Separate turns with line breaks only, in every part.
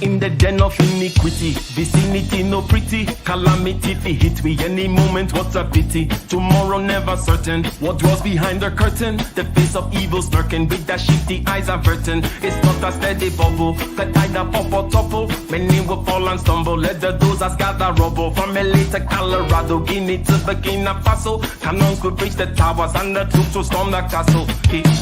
in the den of iniquity. Vicinity no pretty, calamity fi hit we any moment. What a pity. Tomorrow never certain. What dwells behind the curtain? The face of evil smirking with the shifty eyes averting. It's not a steady bubble that either pop or topple. Many will fall and stumble. Let the dozers gather rubble. From LA to Colorado, Guinea to Burkina Faso. Cannons could reach the towers and the troops will storm the castle.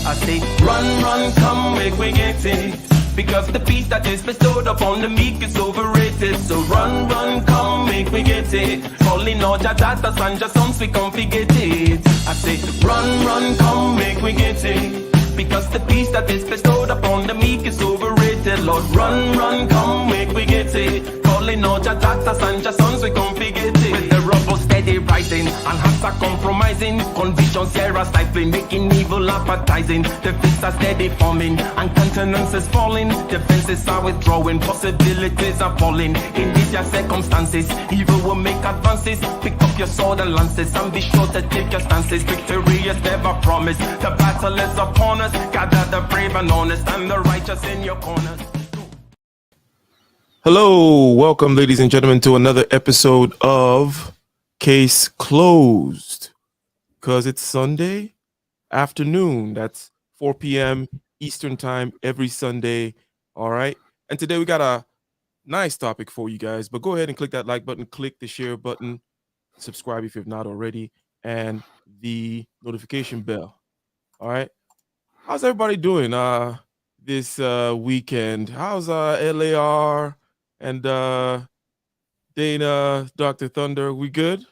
I say, run, run, come, make we get it. Because the peace that is bestowed upon the meek is overrated. So run, run, come, make me get it. Calling all your daughters and your sons, we come forget it. I say, run, run, come, make me get it. Because the peace that is bestowed upon the meek is overrated. Lord, run, run, come, make we get it. Calling all your daughters and your sons, we come forget it. With the rubble steady rising, and hearts are compromising. Convictions here are stifling, making evil appetizing. The fists are steady forming, and countenance is falling. Defenses are withdrawing, possibilities are falling. In these your circumstances, evil will make advances. Pick up your sword and lances, and be sure to take your stances. Victory is never promised, the battle is upon us. Gather the brave and honest, and the righteous in your corners.
Hello, welcome, ladies and gentlemen, to another episode of Case Closed. Because it's Sunday afternoon. That's 4 p.m. Eastern Time every Sunday. All right. And today we got a nice topic for you guys. But go ahead and click that like button, click the share button, subscribe if you've not already, and the notification bell. All right. How's everybody doing this weekend? How's LAR and Dana, Dr. Thunder? We good?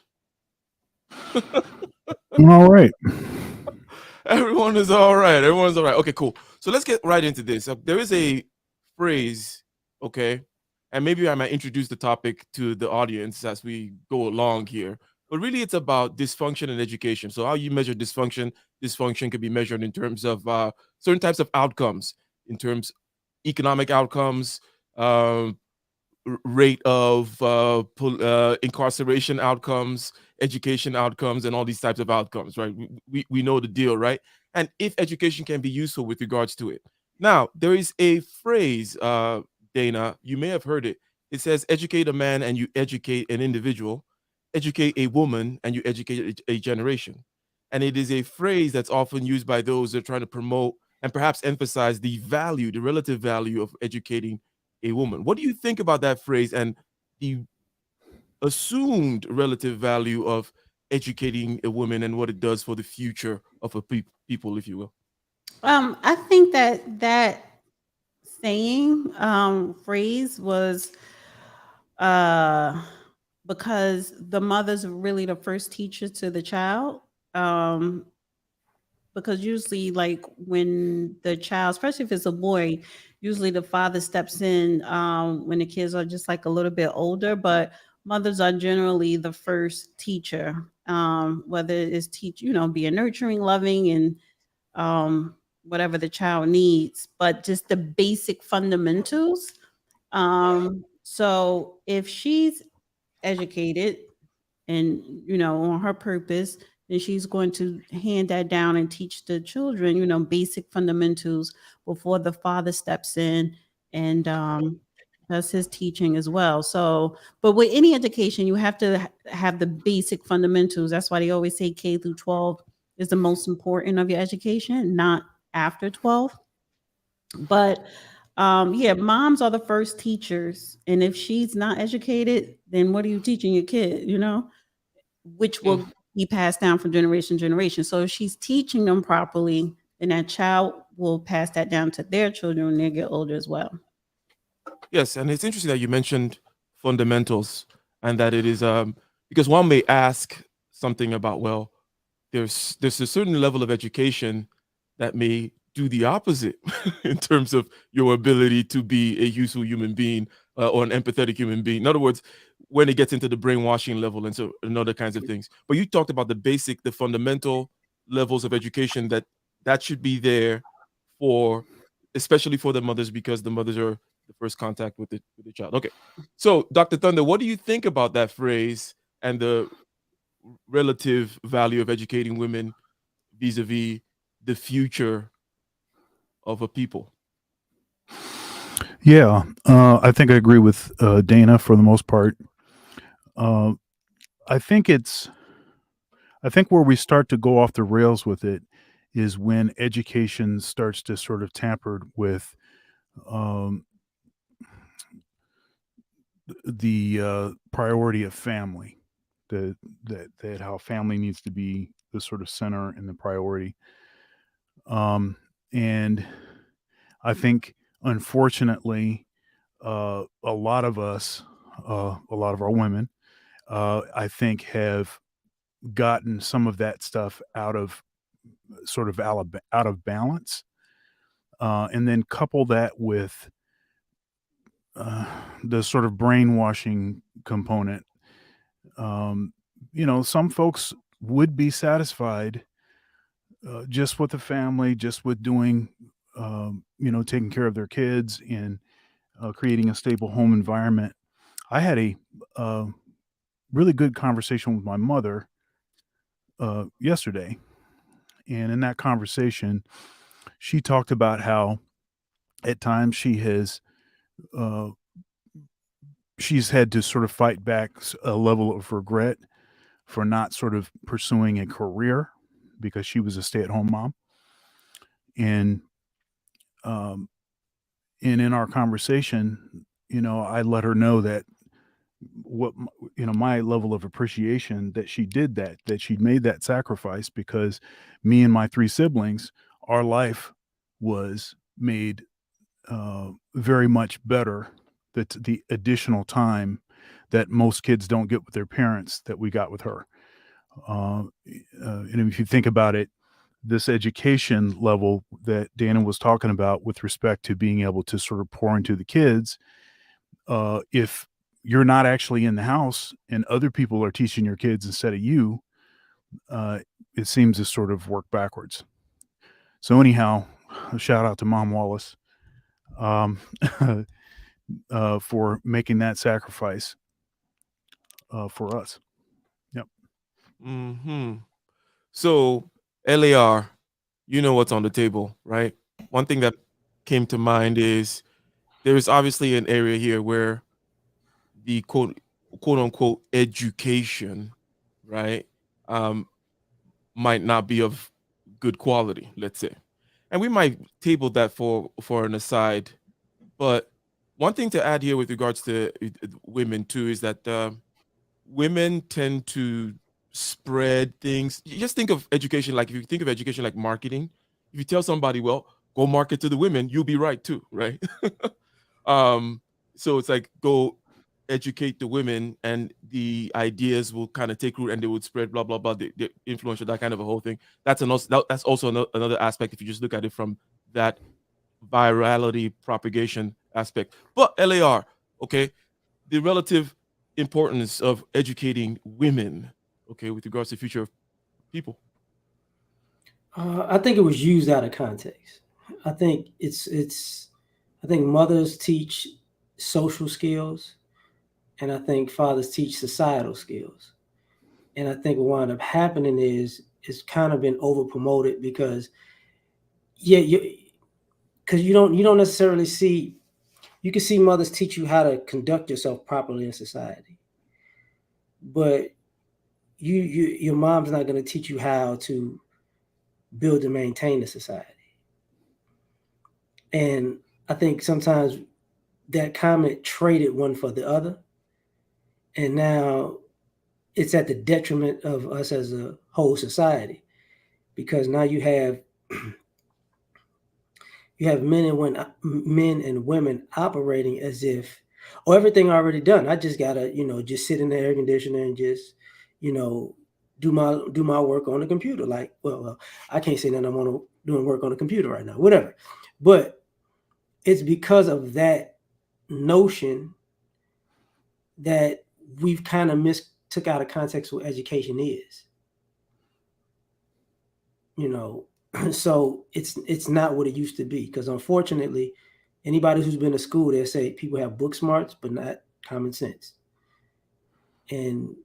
All right.
Everyone is all right. Everyone's all right. Okay, cool. So let's get right into this. There is a phrase, okay, and maybe I might introduce the topic to the audience as we go along here. But really, it's about dysfunction in education. So how you measure dysfunction? Dysfunction can be measured in terms of certain types of outcomes, in terms economic outcomes, rate of incarceration outcomes, education outcomes, and all these types of outcomes, right? We know the deal, right? And if education can be useful with regards to it. Now, there is a phrase, Dana, you may have heard it. It says, educate a man and you educate an individual, educate a woman and you educate a generation. And it is a phrase that's often used by those that are trying to promote and perhaps emphasize the value, the relative value of educating a woman. What do you think about that phrase and the assumed relative value of educating a woman and what it does for the future of a people, if you will?
I think that saying phrase was because the mother's really the first teacher to the child. Because usually, like when the child, especially if it's a boy, usually the father steps in when the kids are just like a little bit older, but mothers are generally the first teacher, whether it's being nurturing, loving, and whatever the child needs, but just the basic fundamentals. So if she's educated and, on her purpose, then she's going to hand that down and teach the children, basic fundamentals before the father steps in and does his teaching as well. So, but with any education, you have to have the basic fundamentals. That's why they always say K through 12 is the most important of your education, not after 12. But moms are the first teachers. And if she's not educated, then what are you teaching your kid, which will be passed down from generation to generation. So if she's teaching them properly, then that child will pass that down to their children when they get older as well.
Yes, and it's interesting that you mentioned fundamentals and that it is because one may ask something about, well, there's a certain level of education that may do the opposite in terms of your ability to be a useful human being or an empathetic human being. In other words, when it gets into the brainwashing level and other kinds of things. But you talked about the fundamental levels of education that should be there for, especially for the mothers, because the mothers are the first contact with the child. Okay. So Dr. Thunder, what do you think about that phrase and the relative value of educating women vis-a-vis the future of a people?
Yeah, I think I agree with Dana for the most part. Uh, I think it's I think where we start to go off the rails with it is when education starts to sort of tampered with um, the priority of family. That how family needs to be the sort of center and the priority. And I think, unfortunately, a lot of us, a lot of our women, I think, have gotten some of that stuff out of out of balance, and then couple that with uh, the sort of brainwashing component. Um, some folks would be satisfied just with the family, just with doing, taking care of their kids and creating a stable home environment. I had a uh, really good conversation with my mother yesterday. And in that conversation, she talked about how at times uh, she's had to sort of fight back a level of regret for not sort of pursuing a career because she was a stay-at-home mom. And um, and in our conversation, I let her know that what my level of appreciation that she did that she made that sacrifice because me and my three siblings, our life was made very much better. That the additional time that most kids don't get with their parents that we got with her. And if you think about it, this education level that Dana was talking about with respect to being able to sort of pour into the kids, if you're not actually in the house and other people are teaching your kids instead of you, uh, it seems to sort of work backwards. So anyhow, a shout out to Mom Wallace um, for making that sacrifice for us. Yep.
Hmm. So, LAR, you know what's on the table, right? One thing that came to mind is there is obviously an area here where the quote unquote education, right, um, might not be of good quality, let's say. And we might table that for an aside. But one thing to add here with regards to women too is that women tend to spread things. You just think of education like if you think of education like marketing, if you tell somebody, well, go market to the women, you'll be right too, right? um, so it's like go educate the women and the ideas will kind of take root and they would spread blah blah blah the influential, that kind of a whole thing. That's also another aspect if you just look at it from that virality propagation aspect. But LAR, okay, the relative importance of educating women, okay, with regards to the future of people.
I think it was used out of context. I think I think mothers teach social skills, and I think fathers teach societal skills. And I think what wound up happening is it's kind of been over promoted because yeah, you don't necessarily see, you can see mothers teach you how to conduct yourself properly in society, but your mom's not going to teach you how to build and maintain the society. And I think sometimes that comment traded one for the other, and now it's at the detriment of us as a whole society because now you have men and women operating as if, oh, everything already done. I just gotta, just sit in the air conditioner and just, you know, do my work on the computer. Like, well, I can't say that I'm doing work on the computer right now, whatever. But it's because of that notion that we've kind of took out of context what education is. You know, so it's not what it used to be because unfortunately anybody who's been to school, they say people have book smarts but not common sense. And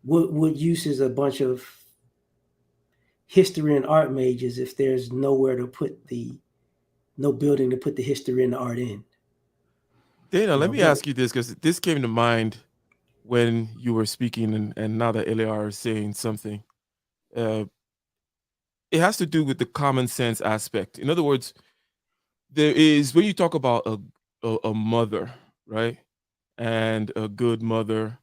what use is a bunch of history and art majors if there's nowhere to put the no building to put the history and the art in.
Dana, let me
but-
ask you this, because this came to mind when you were speaking, and now that LAR is saying something. It has to do with the common sense aspect. In other words, there is, when you talk about a mother, right? And a good mother,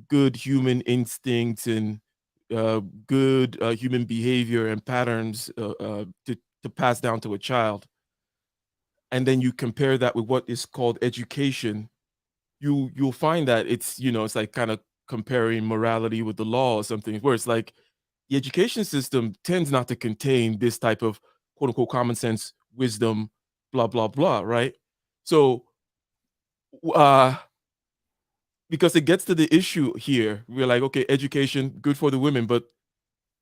good human instincts, and good human behavior and patterns to pass down to a child. And then you compare that with what is called education, you'll find that it's, it's like kind of comparing morality with the law or something, where it's like the education system tends not to contain this type of quote unquote common sense, wisdom, blah blah blah, right? So because it gets to the issue here, we're like, okay, education good for the women, but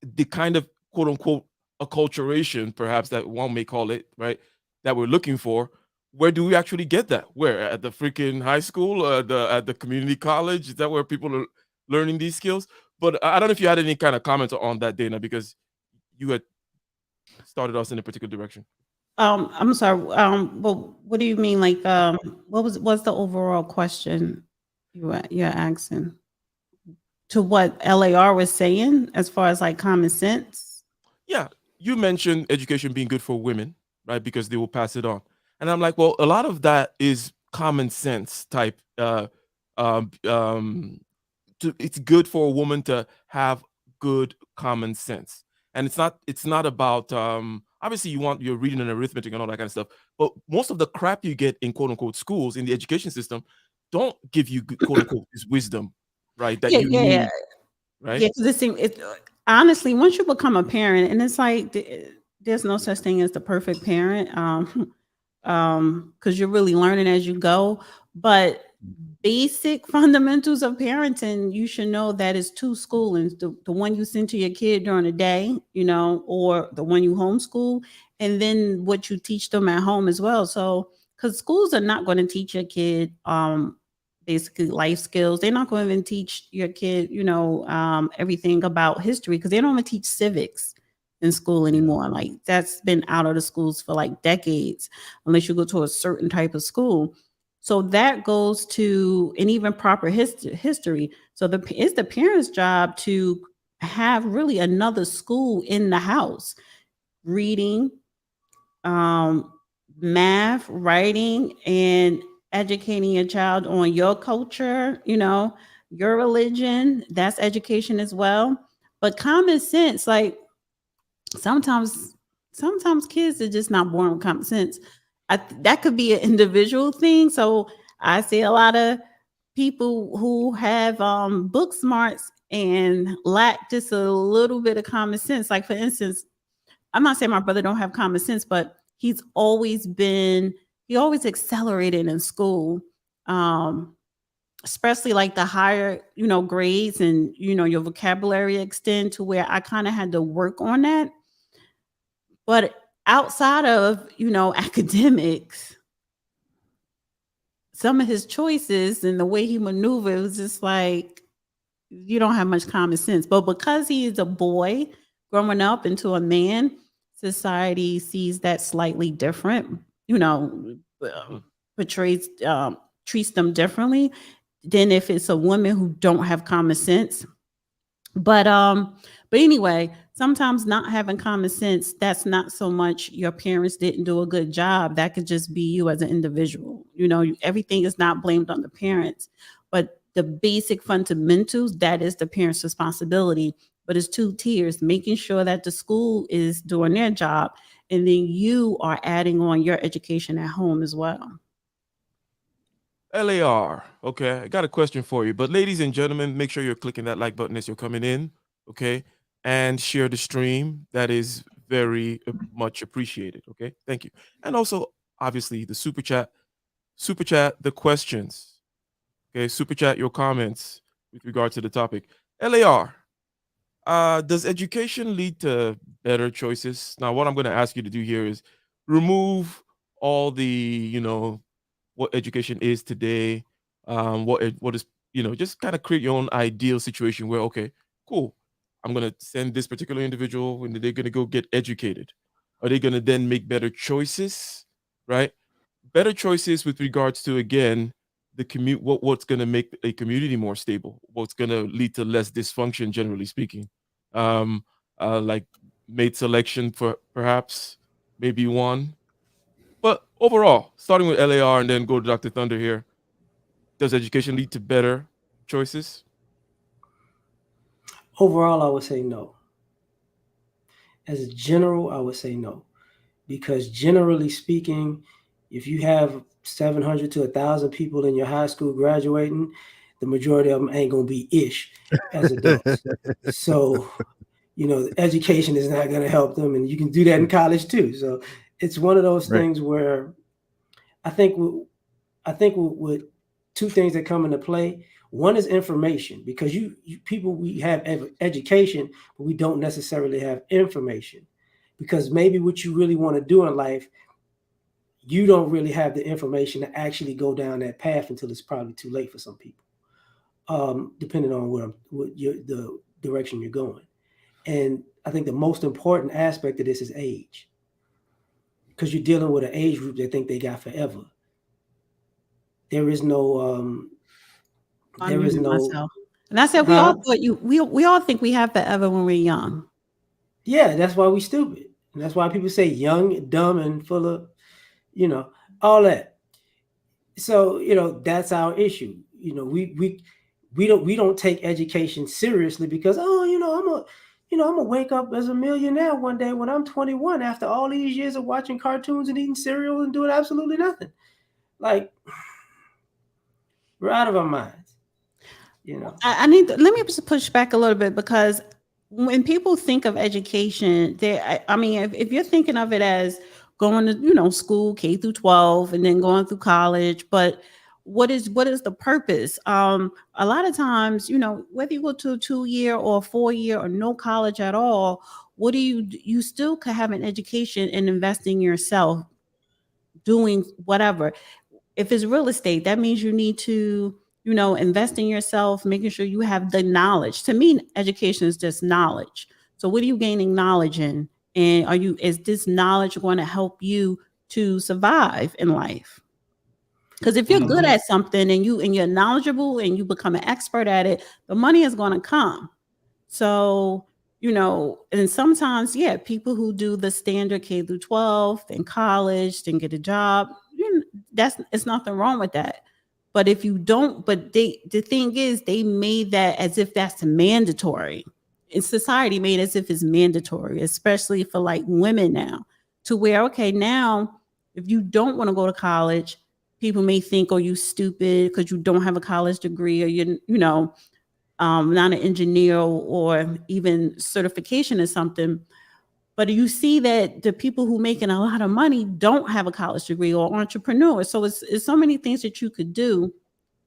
the kind of quote unquote acculturation, perhaps, that one may call it, right, that we're looking for, where do we actually get that? Where, at the freaking high school, at the community college? Is that where people are learning these skills? But I don't know if you had any kind of comments on that, Dana, because you had started us in a particular direction.
I'm sorry. Well, what do you mean? Like, what's the overall question you're asking? To what LAR was saying as far as like common sense?
Yeah, you mentioned education being good for women, right? Because they will pass it on. And I'm like, well, a lot of that is common sense type. Um, um, it's good for a woman to have good common sense, and it's not about obviously you want your reading and arithmetic and all that kind of stuff, but most of the crap you get in quote unquote schools in the education system don't give you good, quote unquote, this wisdom, right, that
Yeah,
you
yeah,
need, right?
yeah. Because honestly, once you become a parent, and it's like there's no such thing as the perfect parent, because you're really learning as you go. But basic fundamentals of parenting, you should know that it's two schoolings: the one you send to your kid during the day, or the one you homeschool, and then what you teach them at home as well. So, because schools are not going to teach your kid basically life skills. They're not going to even teach your kid, everything about history, because they don't even teach civics in school anymore. Like, that's been out of the schools for like decades, unless you go to a certain type of school. So that goes to, and even proper history. So it's the parents' job to have really another school in the house, reading, um, math, writing, and educating your child on your culture, your religion. That's education as well. But common sense, like sometimes, kids are just not born with common sense. That could be an individual thing. So I see a lot of people who have book smarts and lack just a little bit of common sense. Like, for instance, I'm not saying my brother don't have common sense, but he always accelerated in school. Especially like the higher, grades, and your vocabulary extend to where I kind of had to work on that. But outside of, academics, some of his choices and the way he maneuvered was just like, you don't have much common sense. But because he is a boy growing up into a man, society sees that slightly different, portrays, treats them differently than if it's a woman who don't have common sense. But anyway, sometimes not having common sense, that's not so much your parents didn't do a good job. That could just be you as an individual. Everything is not blamed on the parents, but the basic fundamentals, that is the parents' responsibility. But it's two tiers: making sure that the school is doing their job, and then you are adding on your education at home as well.
LAR. Okay, I got a question for you. But ladies and gentlemen, make sure you're clicking that like button as you're coming in, okay? And share the stream. That is very much appreciated, okay? Thank you. And also, obviously, the super chat. Super chat the questions. Okay, super chat your comments with regard to the topic. LAR. Does education lead to better choices? Now, what I'm going to ask you to do here is remove all the, what education is today, what is, just kind of create your own ideal situation where, okay, cool, I'm going to send this particular individual and they're going to go get educated. Are they going to then make better choices, right? Better choices with regards to, again, the commute, what's going to make a community more stable, what's going to lead to less dysfunction, generally speaking. Like mate selection, for perhaps, maybe one. But overall, starting with LAR and then go to Dr. Thunder here, does education lead to better choices?
Overall, I would say no. As a general, I would say no. Because generally speaking, if you have 700 to 1,000 people in your high school graduating, the majority of them ain't going to be ish as adults. So, education is not going to help them. And you can do that in college too. So it's one of those things where I think with two things that come into play. One is information, because we have education, but we don't necessarily have information, because maybe what you really want to do in life, you don't really have the information to actually go down that path until it's probably too late for some people, depending on the direction you're going. And I think the most important aspect of this is age, because you're dealing with an age group that think they got forever. There is no
myself. And I said, we all thought we all think we have forever when we're young.
Yeah, that's why we stupid. And that's why people say young, dumb, and full of, all that. So, that's our issue. We don't take education seriously because, I'm gonna wake up as a millionaire one day when I'm 21 after all these years of watching cartoons and eating cereal and doing absolutely nothing. Like, we're out of our minds.
Let me just push back a little bit, because when people think of education, if you're thinking of it as going to, school K through 12 and then going through college, but what is the purpose? A lot of times, whether you go to a 2-year or a 4-year or no college at all, what do you still could have an education and invest in yourself, doing whatever. If it's real estate, that means you need to invest in yourself, making sure you have the knowledge. To me, education is just knowledge. So what are you gaining knowledge in? And is this knowledge going to help you to survive in life? Because if you're good at something and you're knowledgeable and you become an expert at it, the money is going to come. So, and sometimes, people who do the standard K through 12, then college, then get a job, it's nothing wrong with that. But if you don't, the thing is, they made that as if that's mandatory. And society made it as if it's mandatory, especially for like women now, to where, okay, now if you don't want to go to college, people may think, oh, you stupid because you don't have a college degree, or you're, not an engineer or even certification or something. But you see that the people who making a lot of money don't have a college degree or entrepreneurs. So it's so many things that you could do.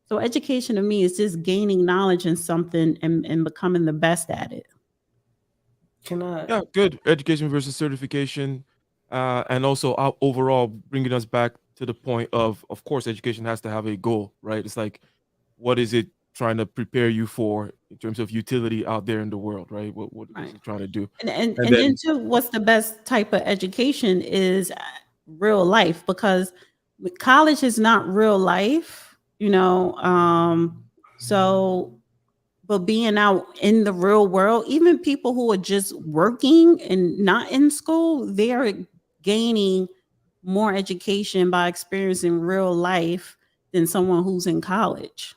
So education to me is just gaining knowledge in something and becoming the best at it.
Yeah, good. Education versus certification. And also overall bringing us back to the point of course, education has to have a goal, right? It's like, what is it trying to prepare you for in terms of utility out there in the world, right? What is it trying to do?
And then too, what's the best type of education is real life, because college is not real life, so, but being out in the real world, even people who are just working and not in school, they are gaining more education by experiencing real life than someone who's in college.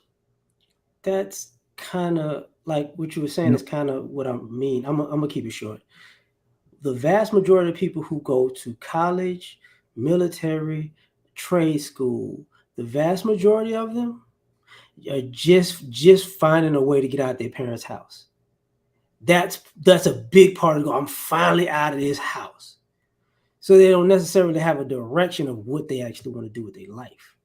That's kind of like what you were saying. Is kind of what I mean. I'm gonna keep it short. The vast majority of people who go to college, military, trade school, the vast majority of them are just finding a way to get out of their parents' house. That's a big part of I'm finally out of this house. So they don't necessarily have a direction of what they actually want to do with their life.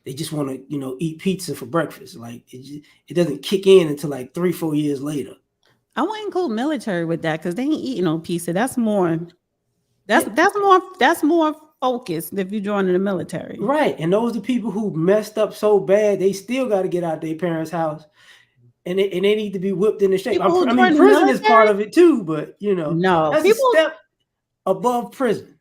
They just want to, eat pizza for breakfast. Like it doesn't kick in until like 3-4 years later.
I wouldn't include military with that, because they ain't eating no pizza. That's more focused if you join the military.
Right. And those are the people who messed up so bad, they still got to get out their parents' house. And they need to be whipped into shape. Prison is part of it too, but
no,
that's
people,
a step above prison.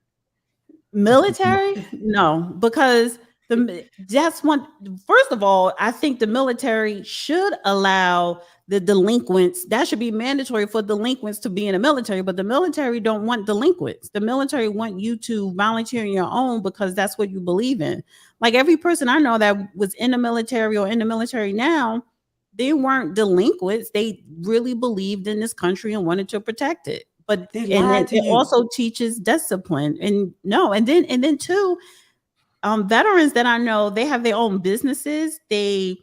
Military? No, because that's one. First of all, I think the military should allow the delinquents. That should be mandatory for delinquents to be in the military. But the military don't want delinquents. The military want you to volunteer on your own because that's what you believe in. Like every person I know that was in the military or in the military now, they weren't delinquents. They really believed in this country and wanted to protect it. But
They
and
lied to
it
you.
also teaches discipline. And then too, veterans that I know, they have their own businesses. They're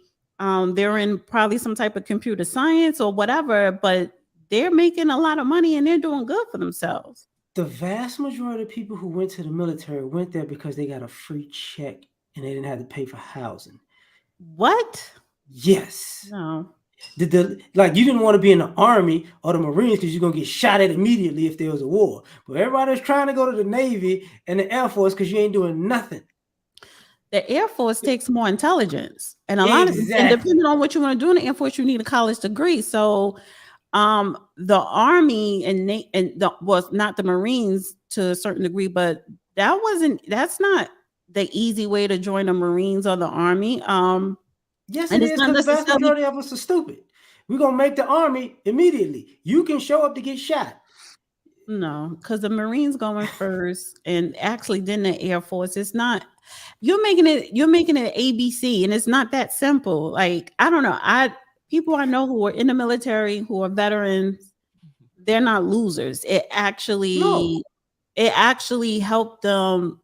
in probably some type of computer science or whatever, but they're making a lot of money and they're doing good for themselves.
The vast majority of people who went to the military went there because they got a free check and they didn't have to pay for housing.
What?
Yes.
No.
Like you didn't want to be in the Army or the Marines because you're gonna get shot at immediately if there was a war. But everybody's trying to go to the Navy and the Air Force because you ain't doing nothing.
The Air Force takes more intelligence, and a lot of, and depending on what you want to do in the Air Force, you need a college degree. So, the Army was not the Marines to a certain degree, but that's not the easy way to join the Marines or the Army.
Yes, it is, because the vast majority of us are stupid. We're gonna make the Army immediately. You can show up to get shot.
No, because the Marines going first, and actually then the Air Force. It's not. You're making it ABC, and it's not that simple. Like, I don't know. People I know who are in the military, who are veterans, they're not losers. It actually helped them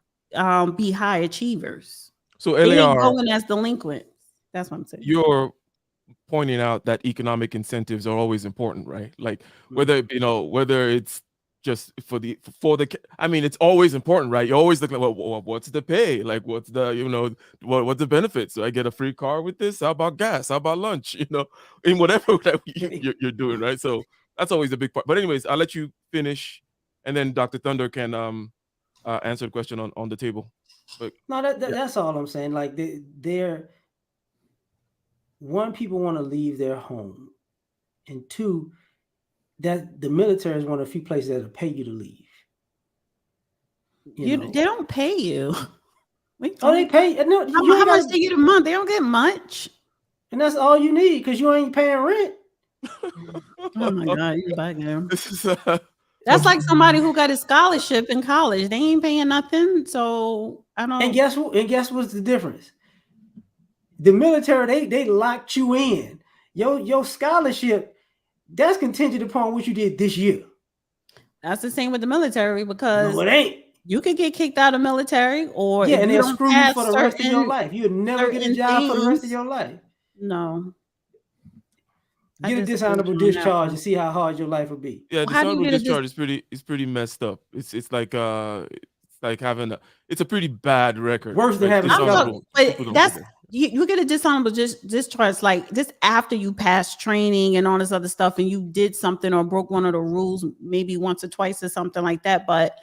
be high achievers.
So
they
LAR,
ain't going as delinquents. That's what I'm saying.
You're pointing out that economic incentives are always important, right? Like whether it's just I mean, it's always important, right? You're always looking at, well, what's the pay? Like, what's the, what's the benefits? Do I get a free car with this? How about gas? How about lunch? In whatever that you're doing, right? So that's always a big part. But anyways, I'll let you finish, and then Dr. Thunder can answer the question on the table. But,
no, that's all I'm saying. Like people want to leave their home, and two, that the military is one of the few places that'll pay you to leave.
They don't pay you.
They pay. No,
how much they get a month? They don't get much.
And that's all you need because you ain't paying rent.
Oh my God, you back there. That's like somebody who got a scholarship in college. They ain't paying nothing. So I don't.
And guess what's the difference? The military, they locked you in. Your scholarship, that's contingent upon what you did this year.
That's the same with the military, because
no, it ain't.
You could get kicked out of military, or
and they'll screw you for the rest of your life. You'll never get a job for the rest of your life.
No.
Get a dishonorable discharge and see how hard your life will be.
Yeah, dishonorable discharge is pretty messed up. It's like having it's a pretty bad record.
Worse than having dishonorable.
But you get a dishonorable discharge like just after you passed training and all this other stuff, and you did something or broke one of the rules maybe once or twice or something like that. But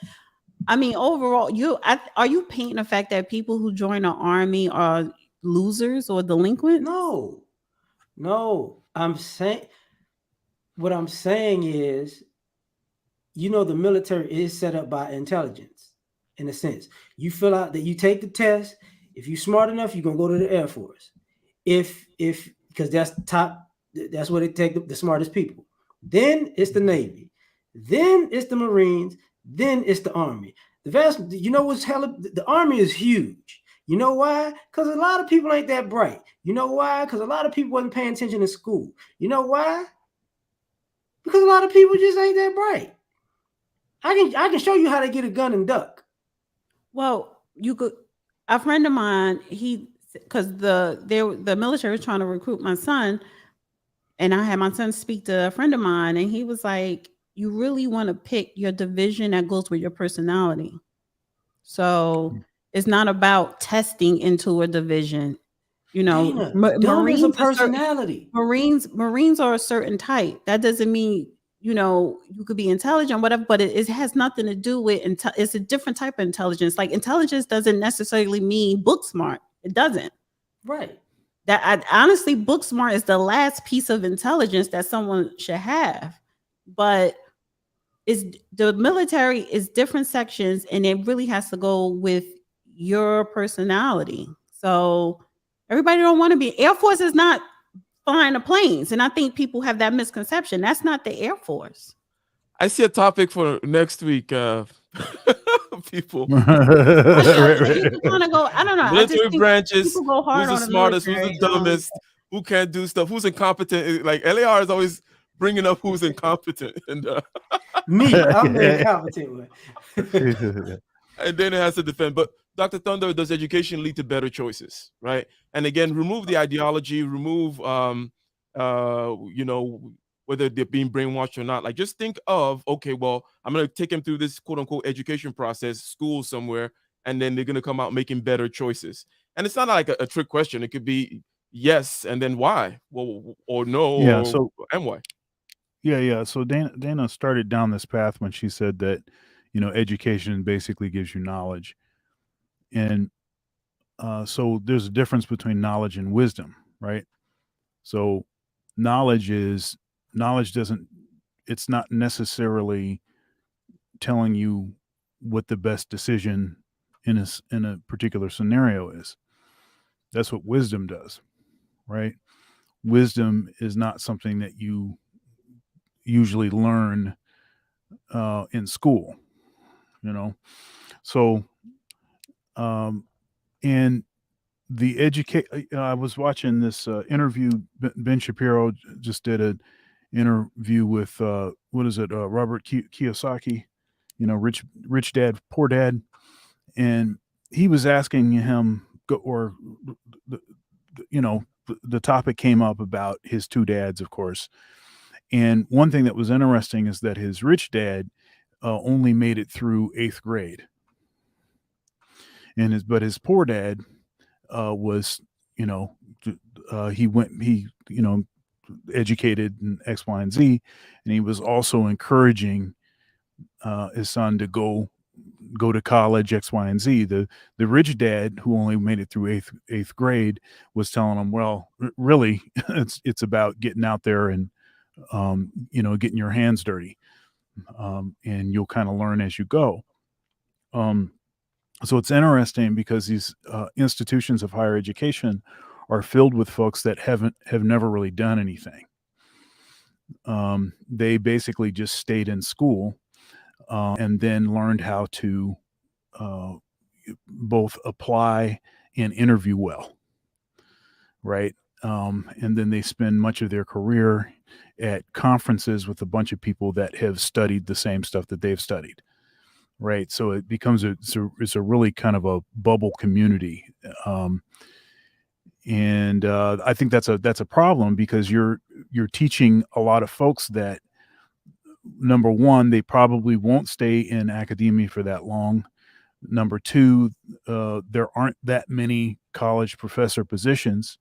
I mean, overall, are you painting the fact that people who join the Army are losers or delinquents?
No. What I'm saying is, the military is set up by intelligence, in a sense. You fill out that you take the test. If you're smart enough, you're gonna go to the Air Force. Because that's where they take the smartest people. Then it's the Navy. Then it's the Marines. Then it's the Army. The Army is huge. You know why? Because a lot of people ain't that bright. You know why? Because a lot of people wasn't paying attention in school. You know why? Because a lot of people just ain't that bright. I can show you how to get a gun and duck.
Well, you could. A friend of mine, because the military was trying to recruit my son, and I had my son speak to a friend of mine, and he was like, you really want to pick your division that goes with your personality. So it's not about testing into a division.
Marines are personality.
Marines are a certain type. That doesn't mean, you could be intelligent, whatever, but it has nothing to do with, it's a different type of intelligence. Like, intelligence doesn't necessarily mean book smart. It doesn't.
Right.
Honestly, book smart is the last piece of intelligence that someone should have. But the military is different sections, and it really has to go with your personality. So everybody don't want to be. Air Force is not flying the planes, and I think people have that misconception. That's not the Air Force.
I see a topic for next week. People.
I know, people kind of go. I don't know. I just
Military
think
branches.
people go hard
Who's the
on
smartest? Who's the
military.
dumbest? Who can't do stuff? Who's incompetent? Like LAR is always bringing up who's incompetent, and
Me, I'm the incompetent one.
and then it has to defend. But Dr. Thunder, does education lead to better choices, right? And again, remove the ideology, remove whether they're being brainwashed or not. Like, just think of, okay, well, I'm going to take them through this quote unquote education process, school somewhere, and then they're going to come out making better choices. And it's not like a trick question. It could be yes, and then why? Well, or no,
Yeah,
or, and why?
Yeah. So Dana started down this path when she said that, education basically gives you knowledge. And so there's a difference between knowledge and wisdom, right? So knowledge doesn't, it's not necessarily telling you what the best decision in a particular scenario is. That's what wisdom does, right? Wisdom is not something that you usually learn in school, So, and the I was watching this interview. Ben Shapiro just did an interview with Robert Kiyosaki, Rich Dad Poor Dad, and he was asking him, the topic came up about his two dads, of course. And one thing that was interesting is that his rich dad only made it through 8th grade, but his poor dad was, he educated in X, Y, and Z, and he was also encouraging his son to go to college, X, Y, and Z. The rich dad, who only made it through eighth grade, was telling him, well, really, it's about getting out there and getting your hands dirty, and you'll kind of learn as you go. So it's interesting because these institutions of higher education are filled with folks that have never really done anything. They basically just stayed in school and then learned how to both apply and interview well, right? And then they spend much of their career at conferences with a bunch of people that have studied the same stuff that they've studied, right? So it becomes it's a really kind of a bubble community, and I think that's a problem, because you're teaching a lot of folks that, number one, they probably won't stay in academia for that long. Number two, there aren't that many college professor positions,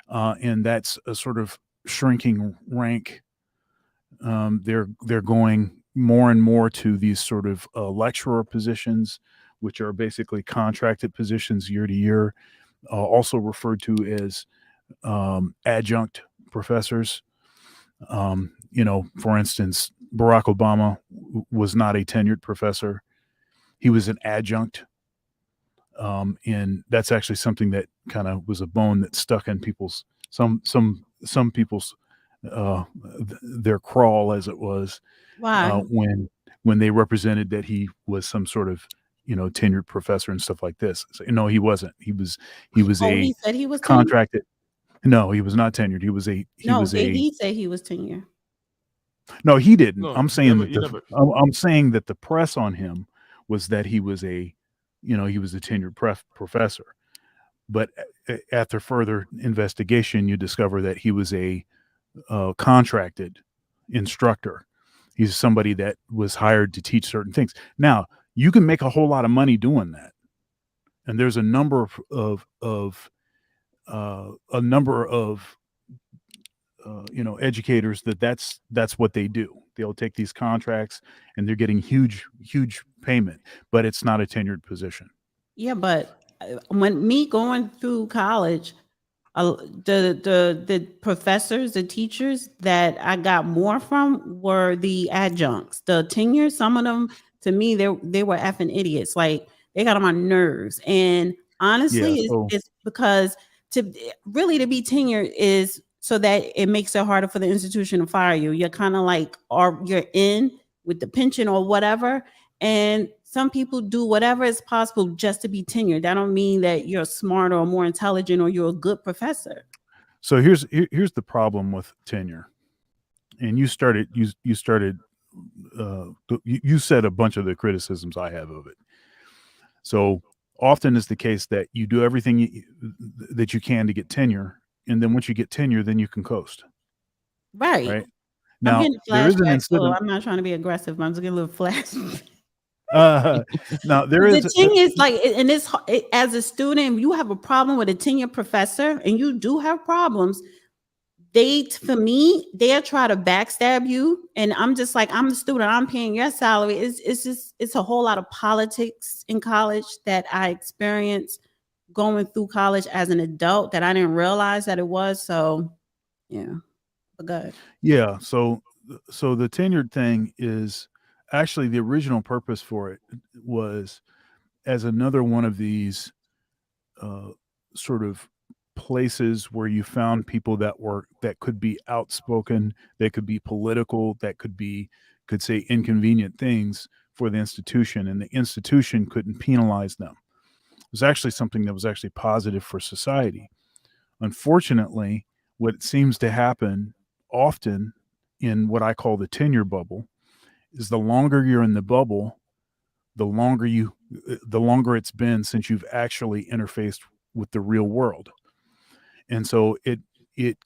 and that's a sort of shrinking rank. They're going more and more to these sort of lecturer positions, which are basically contracted positions year to year, also referred to as adjunct professors. For instance, Barack Obama was not a tenured professor. He was an adjunct. And that's actually something that kind of was a bone that stuck in people's, some people's, their crawl, as it was.
Why?
When they represented that he was some sort of, tenured professor and stuff like this. So, no, he wasn't. He was
He said he was
contracted. No, he was not tenured. He
said he was tenured.
No, he didn't.
No,
I'm saying
never.
I'm saying that the press on him was that he was a tenured professor. But after further investigation, you discover that he was a contracted instructor. He's somebody that was hired to teach certain things. Now, you can make a whole lot of money doing that, and there's a number of educators that's what they do. They'll take these contracts and they're getting huge payment, but it's not a tenured position.
Yeah, but when me going through college, The professors, the teachers that I got more from were the adjuncts. The tenure, some of them, to me, they were effing idiots. Like, they got on my nerves. And honestly,
Yeah, so
it's because to be tenured is so that it makes it harder for the institution to fire you. You're kind of like, or you're in with the pension or whatever. And some people do whatever is possible just to be tenured. That don't mean that you're smarter or more intelligent or you're a good professor.
so here's the problem with tenure. And you started you said a bunch of the criticisms I have of it. So often is the case that you do everything that you can to get tenure, and then once you get tenure, then you can coast,
Right.
right?
I'm
Now
getting
there is an
flashbacks, so
incident.
I'm not trying to be aggressive, but I'm just getting a little flash.
Now there
The
is
thing is, like, and as a student, you have a problem with a tenured professor, and you do have problems. For me, they'll try to backstab you, and I'm just like, I'm the student, I'm paying your salary. It's a whole lot of politics in college that I experienced going through college as an adult that I didn't realize that it was. So yeah, but good.
Yeah, so the tenured thing is actually the original purpose for it was as another one of these sort of places where you found people that could be outspoken, that could be political, that could say inconvenient things for the institution, and the institution couldn't penalize them. It was actually something that was actually positive for society. Unfortunately, what seems to happen often in what I call the tenure bubble is the longer you're in the bubble, the longer it's been since you've actually interfaced with the real world. And so it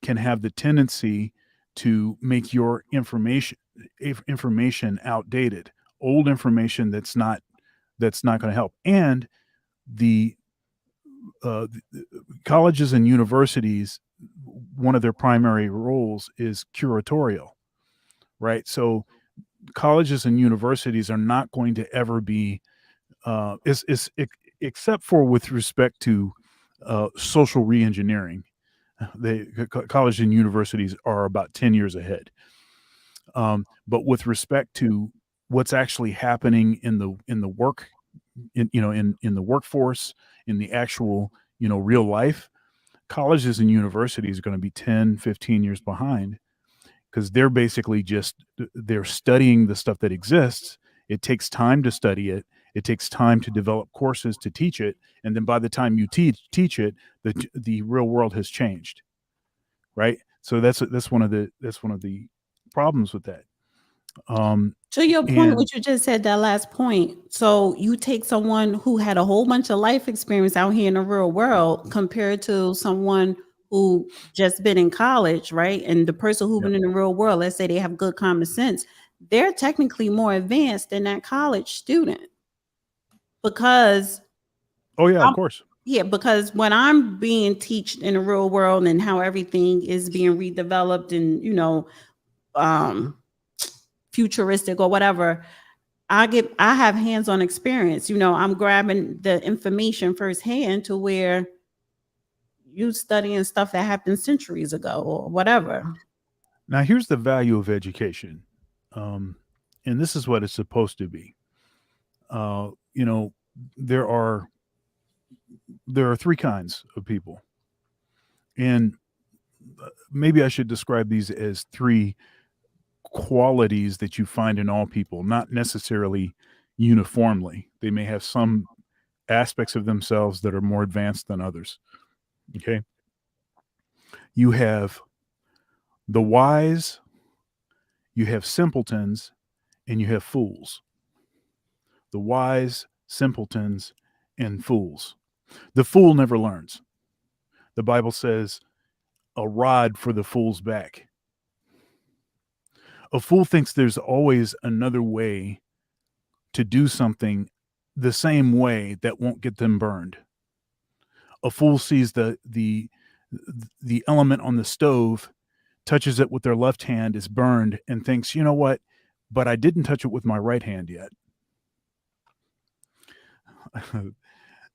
can have the tendency to make your information outdated, old information that's not going to help. And the colleges and universities, one of their primary roles is curatorial, right? So colleges and universities are not going to ever be, except for with respect to social reengineering. College and universities are about 10 years ahead. But with respect to what's actually happening in the work, in the workforce, in the actual, real life, colleges and universities are going to be 10, 15 years behind because they're basically they're studying the stuff that exists. It takes time to study it. It takes time to develop courses to teach it. And then by the time you teach it, the real world has changed. Right. So that's one of the problems with that.
To your point, what you just said, that last point. So you take someone who had a whole bunch of life experience out here in the real world compared to someone who just been in college, right? And the person who's been in the real world, let's say they have good common sense, they're technically more advanced than that college student. Because
of course.
Yeah, because when I'm being taught in the real world and how everything is being redeveloped and futuristic or whatever, I have hands-on experience. I'm grabbing the information firsthand to where you studying stuff that happened centuries ago or whatever.
Now, here's the value of education, and this is what it's supposed to be. There are three kinds of people, and maybe I should describe these as three qualities that you find in all people, not necessarily uniformly. They may have some aspects of themselves that are more advanced than others. Okay. You have the wise, you have simpletons, and you have fools. The wise, simpletons, and fools. The fool never learns. The Bible says, a rod for the fool's back. A fool thinks there's always another way to do something the same way that won't get them burned. A fool sees the element on the stove, touches it with their left hand, is burned, and thinks, you know what? But I didn't touch it with my right hand yet.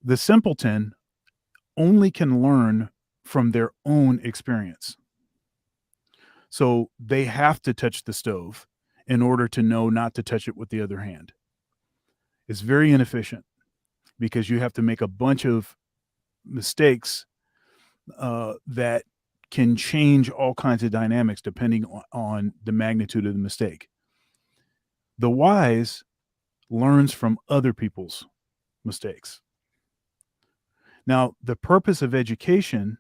The simpleton only can learn from their own experience. So they have to touch the stove in order to know not to touch it with the other hand. It's very inefficient because you have to make a bunch of mistakes that can change all kinds of dynamics depending on the magnitude of the mistake. The wise learns from other people's mistakes. Now, the purpose of education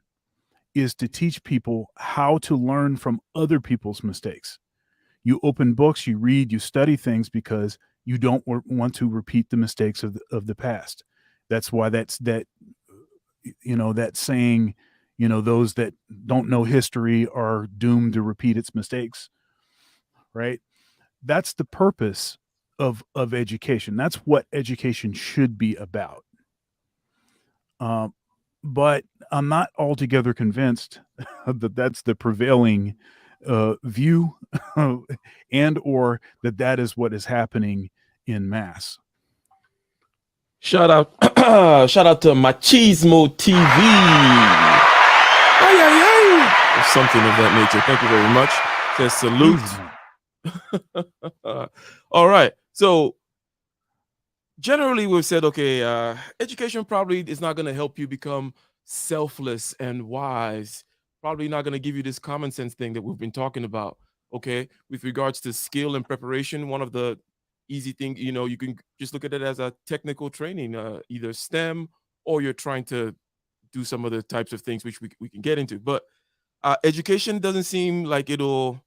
is to teach people how to learn from other people's mistakes. You open books, you read, you study things because you don't want to repeat the mistakes of the past. That's why that saying, those that don't know history are doomed to repeat its mistakes, right? That's the purpose of education. That's what education should be about. But I'm not altogether convinced that that's the prevailing view and or that is what is happening in mass.
Shout out to Machismo TV. Ay, ay, ay. Or something of that nature. Thank you very much. Says salute. All right. So generally we've said, okay, education probably is not going to help you become selfless and wise. Probably not going to give you this common sense thing that we've been talking about. Okay. With regards to skill and preparation, one of the easy thing, you can just look at it as a technical training, either STEM or you're trying to do some of the types of things which we can get into. But education doesn't seem like it'll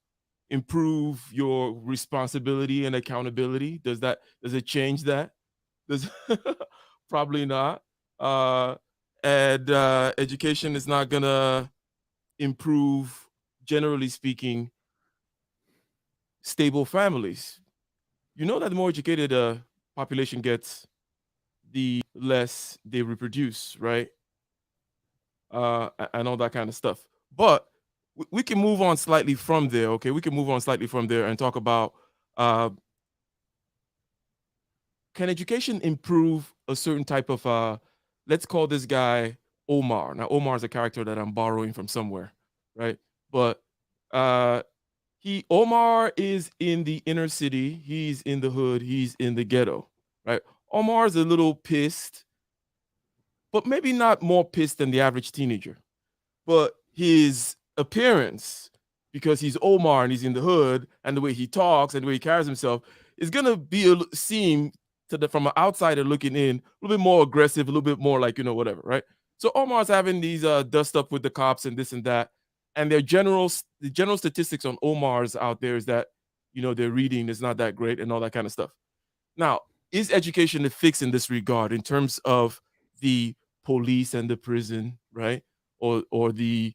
improve your responsibility and accountability. Does it change that? Probably not. And education is not gonna improve, generally speaking, stable families. You know that the more educated a population gets, the less they reproduce, right? And all that kind of stuff. But we can move on slightly from there, okay? We can move on slightly from there and talk about can education improve a certain type of, let's call this guy Omar. Now, Omar is a character that I'm borrowing from somewhere, right? But Omar is in the inner city, he's in the hood, he's in the ghetto, right? Omar's a little pissed, but maybe not more pissed than the average teenager. But his appearance, because he's Omar and he's in the hood, and the way he talks and the way he carries himself, is gonna seem from an outsider looking in a little bit more aggressive, a little bit more like, whatever, right? So Omar's having these dust up with the cops and this and that. And the general statistics on Omar's out there is that, their reading is not that great and all that kind of stuff. Now, is education a fix in this regard in terms of the police and the prison, right? Or the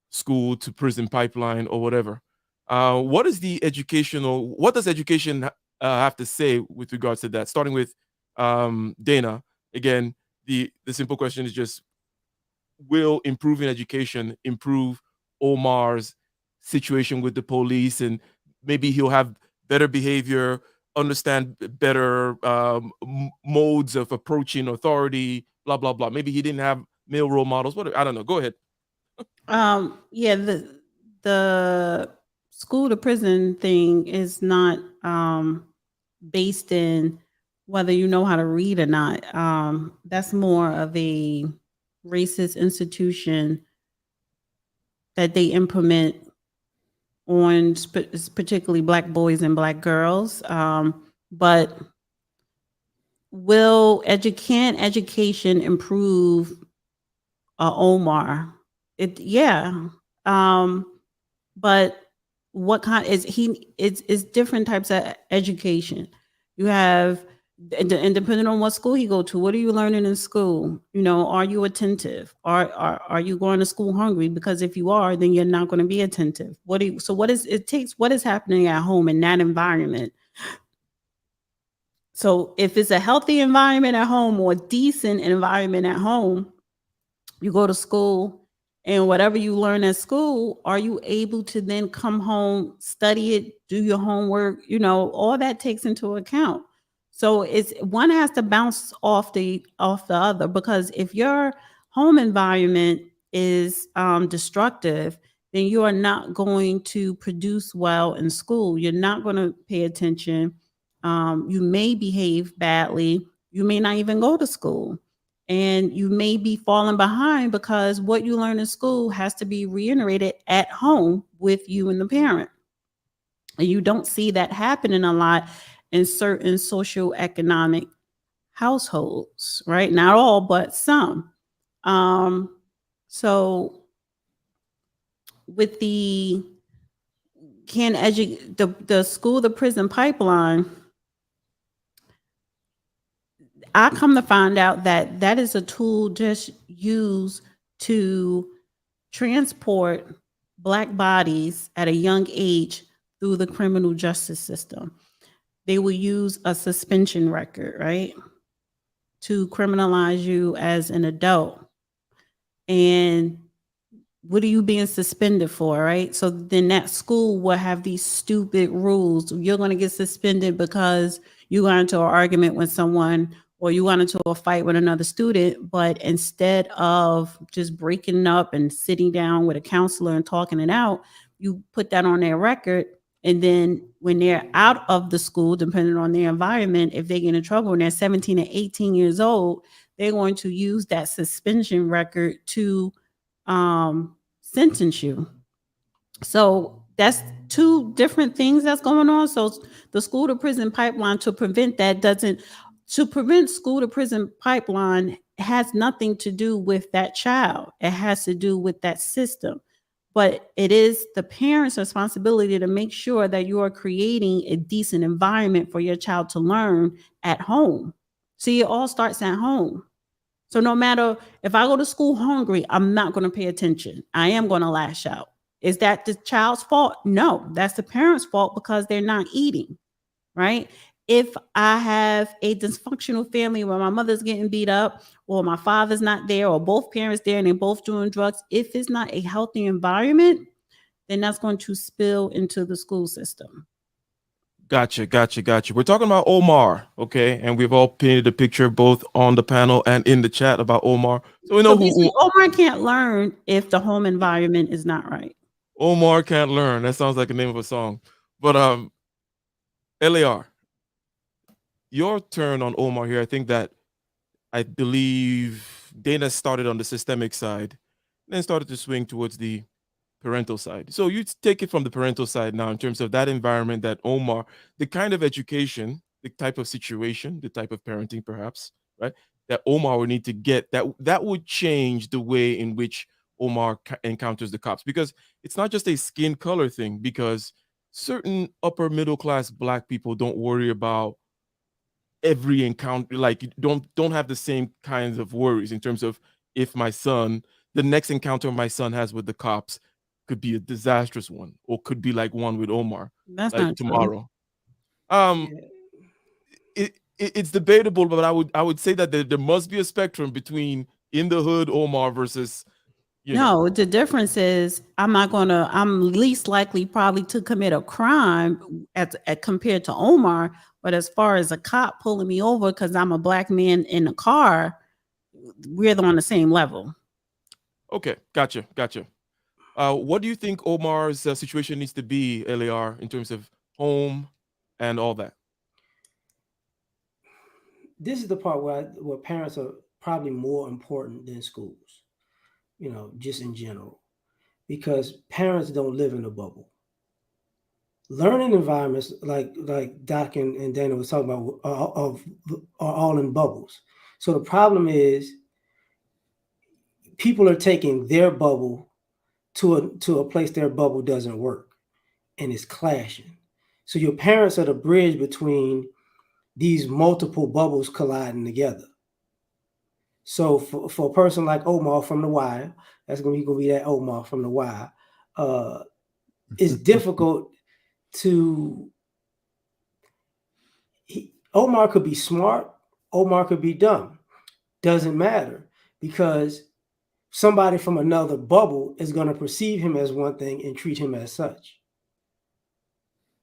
school to prison pipeline or whatever? What does education have to say with regards to that? Starting with Dana. Again, the simple question is just, will improving education improve Omar's situation with the police, and maybe he'll have better behavior, understand better modes of approaching authority, blah, blah, blah. Maybe he didn't have male role models. Whatever. I don't know. Go ahead.
Yeah, the school to prison thing is not based in whether you know how to read or not. That's more of a racist institution that they implement on particularly Black boys and Black girls. But can education improve Omar? But what kind it's different types of education. You have, and depending on what school he go to, what are you learning in school? Are you attentive? Are you going to school hungry? Because if you are, then you're not going to be attentive. What is happening at home in that environment? So if it's a healthy environment at home or a decent environment at home, you go to school, and whatever you learn at school, are you able to then come home, study it, do your homework? All that takes into account. So one has to bounce off the other, because if your home environment is destructive, then you are not going to produce well in school. You're not going to pay attention. You may behave badly. You may not even go to school. And you may be falling behind because what you learn in school has to be reiterated at home with you and the parent. And you don't see that happening a lot in certain socioeconomic households, right? Not all, but some. So with the the school to prison pipeline, I come to find out that that is a tool just used to transport Black bodies at a young age through the criminal justice system. They will use a suspension record, right, to criminalize you as an adult. And what are you being suspended for, right? So then that school will have these stupid rules. You're going to get suspended because you got into an argument with someone or you got into a fight with another student. But instead of just breaking up and sitting down with a counselor and talking it out, you put that on their record. And then when they're out of the school, depending on their environment, if they get in trouble and they're 17 and 18 years old, they're going to use that suspension record to sentence you. So that's two different things that's going on. So the school to prison pipeline to prevent school to prison pipeline has nothing to do with that child. It has to do with that system. But it is the parents' responsibility to make sure that you are creating a decent environment for your child to learn at home. See, it all starts at home. So no matter if I go to school hungry, I'm not going to pay attention. I am going to lash out. Is that the child's fault? No, that's the parents' fault because they're not eating, right? If I have a dysfunctional family where my mother's getting beat up or my father's not there or both parents there and they're both doing drugs, if it's not a healthy environment, then that's going to spill into the school system.
Gotcha. We're talking about Omar, okay? And we've all painted a picture both on the panel and in the chat about Omar. So we know who
Omar can't learn if the home environment is not right.
Omar can't learn. That sounds like the name of a song. But LAR, your turn on Omar here. I believe Dana started on the systemic side, then started to swing towards the parental side. So you take it from the parental side now in terms of that environment that Omar, the kind of education, the type of situation, the type of parenting perhaps, right, that Omar would need to get, that would change the way in which Omar encounters the cops. Because it's not just a skin color thing, because certain upper middle class Black people don't worry about every encounter, like don't have the same kinds of worries in terms of if the next encounter my son has with the cops could be a disastrous one or could be like one with Omar.
That's
like
not
tomorrow.
True.
It's debatable, but I would say that there must be a spectrum between in the hood Omar versus
No, the difference is I'm least likely probably to commit a crime compared to Omar. But as far as a cop pulling me over because I'm a Black man in a car, we're on the same level.
Okay, gotcha. What do you think Omar's situation needs to be, LAR, in terms of home and all that?
This is the part where parents are probably more important than schools, just in general, because parents don't live in a bubble. Learning environments like Doc and Dana was talking about are all in bubbles. So the problem is people are taking their bubble to a place their bubble doesn't work, and it's clashing. So your parents are the bridge between these multiple bubbles colliding together. So for a person like Omar from The Wire, that's going to be that Omar from The Wire, it's difficult Omar could be smart, Omar could be dumb. Doesn't matter, because somebody from another bubble is going to perceive him as one thing and treat him as such.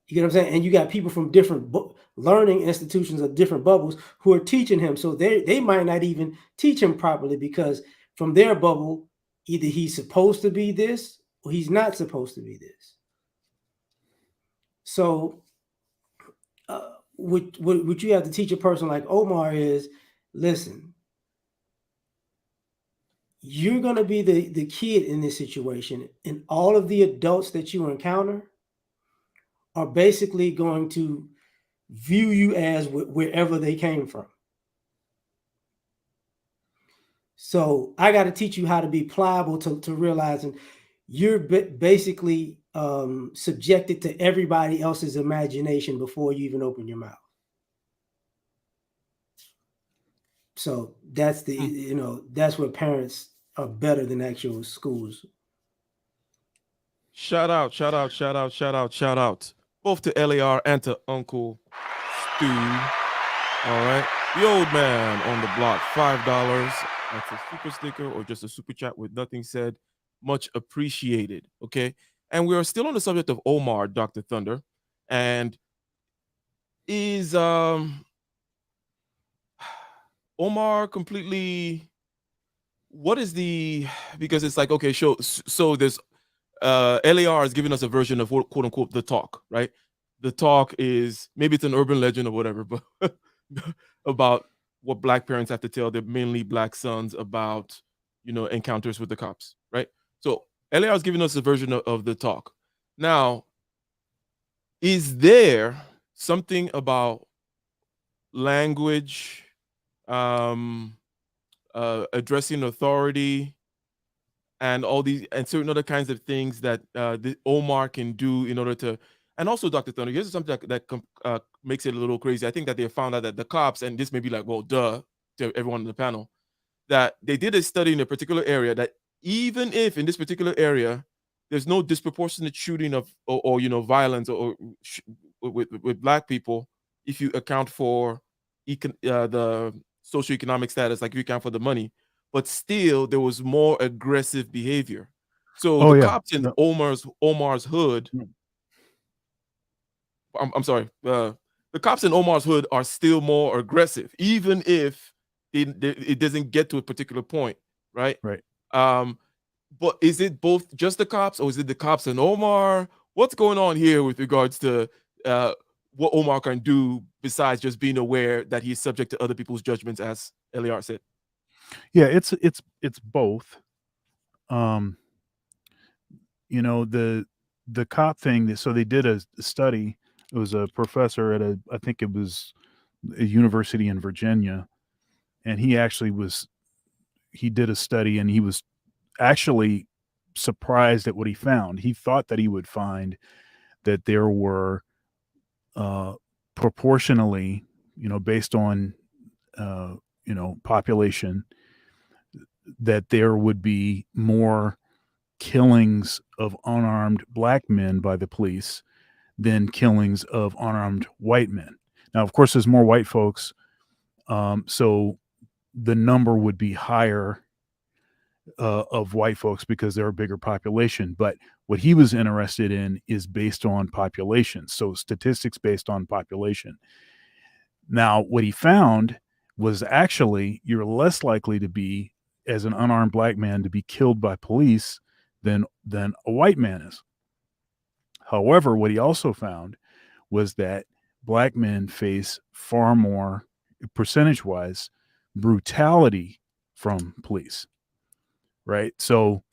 You get what I'm saying? And you got people from different learning institutions of different bubbles who are teaching him. So they might not even teach him properly because from their bubble, either he's supposed to be this or he's not supposed to be this. So what you have to teach a person like Omar is, listen, you're going to be the kid in this situation, and all of the adults that you encounter are basically going to view you as wherever they came from. So I got to teach you how to be pliable to realizing you're basically subjected to everybody else's imagination before you even open your mouth. So that's that's where parents are better than actual schools.
Shout out both to LAR and to Uncle Stu. All right. The old man on the block, $5. That's a super sticker or just a super chat with nothing said. Much appreciated. Okay. And we are still on the subject of Omar, Dr. Thunder. And is Omar completely, what is the, because it's like, okay, so there's LAR is giving us a version of what, quote unquote, the talk, right? The talk is, maybe it's an urban legend or whatever, but about what black parents have to tell their mainly black sons about, encounters with the cops, right? So LAR is giving us a version of the talk. Now, is there something about language, addressing authority, and all these and certain other kinds of things that the Omar can do in order to, and also Dr. Thunder, here's something that makes it a little crazy. I think that they found out that the cops, and this may be like, well, duh, to everyone on the panel, that they did a study in a particular area that even if in this particular area there's no disproportionate shooting of or violence with black people, if you account for the socioeconomic status, like you account for the money, but still there was more aggressive behavior. So the cops in Omar's hood, I'm sorry, the cops in Omar's hood are still more aggressive, even if it doesn't get to a particular point, right?
Right.
But is it both just the cops, or is it the cops and Omar? What's going on here with regards to what Omar can do besides just being aware that he's subject to other people's judgments, as LAR said?
Yeah, it's both. The cop thing. So they did a study. It was a professor at I think it was a university in Virginia, and he did a study, and he was actually surprised at what he found. He thought that he would find that there were proportionally, based on population, that there would be more killings of unarmed black men by the police than killings of unarmed white men. Now, of course, there's more white folks, so the number would be higher of white folks because they're a bigger population. But what he was interested in is based on population, so statistics based on population. Now, what he found was actually you're less likely to be, as an unarmed black man, to be killed by police than a white man is. However, what he also found was that black men face far more, percentage-wise, brutality from police. Right. So,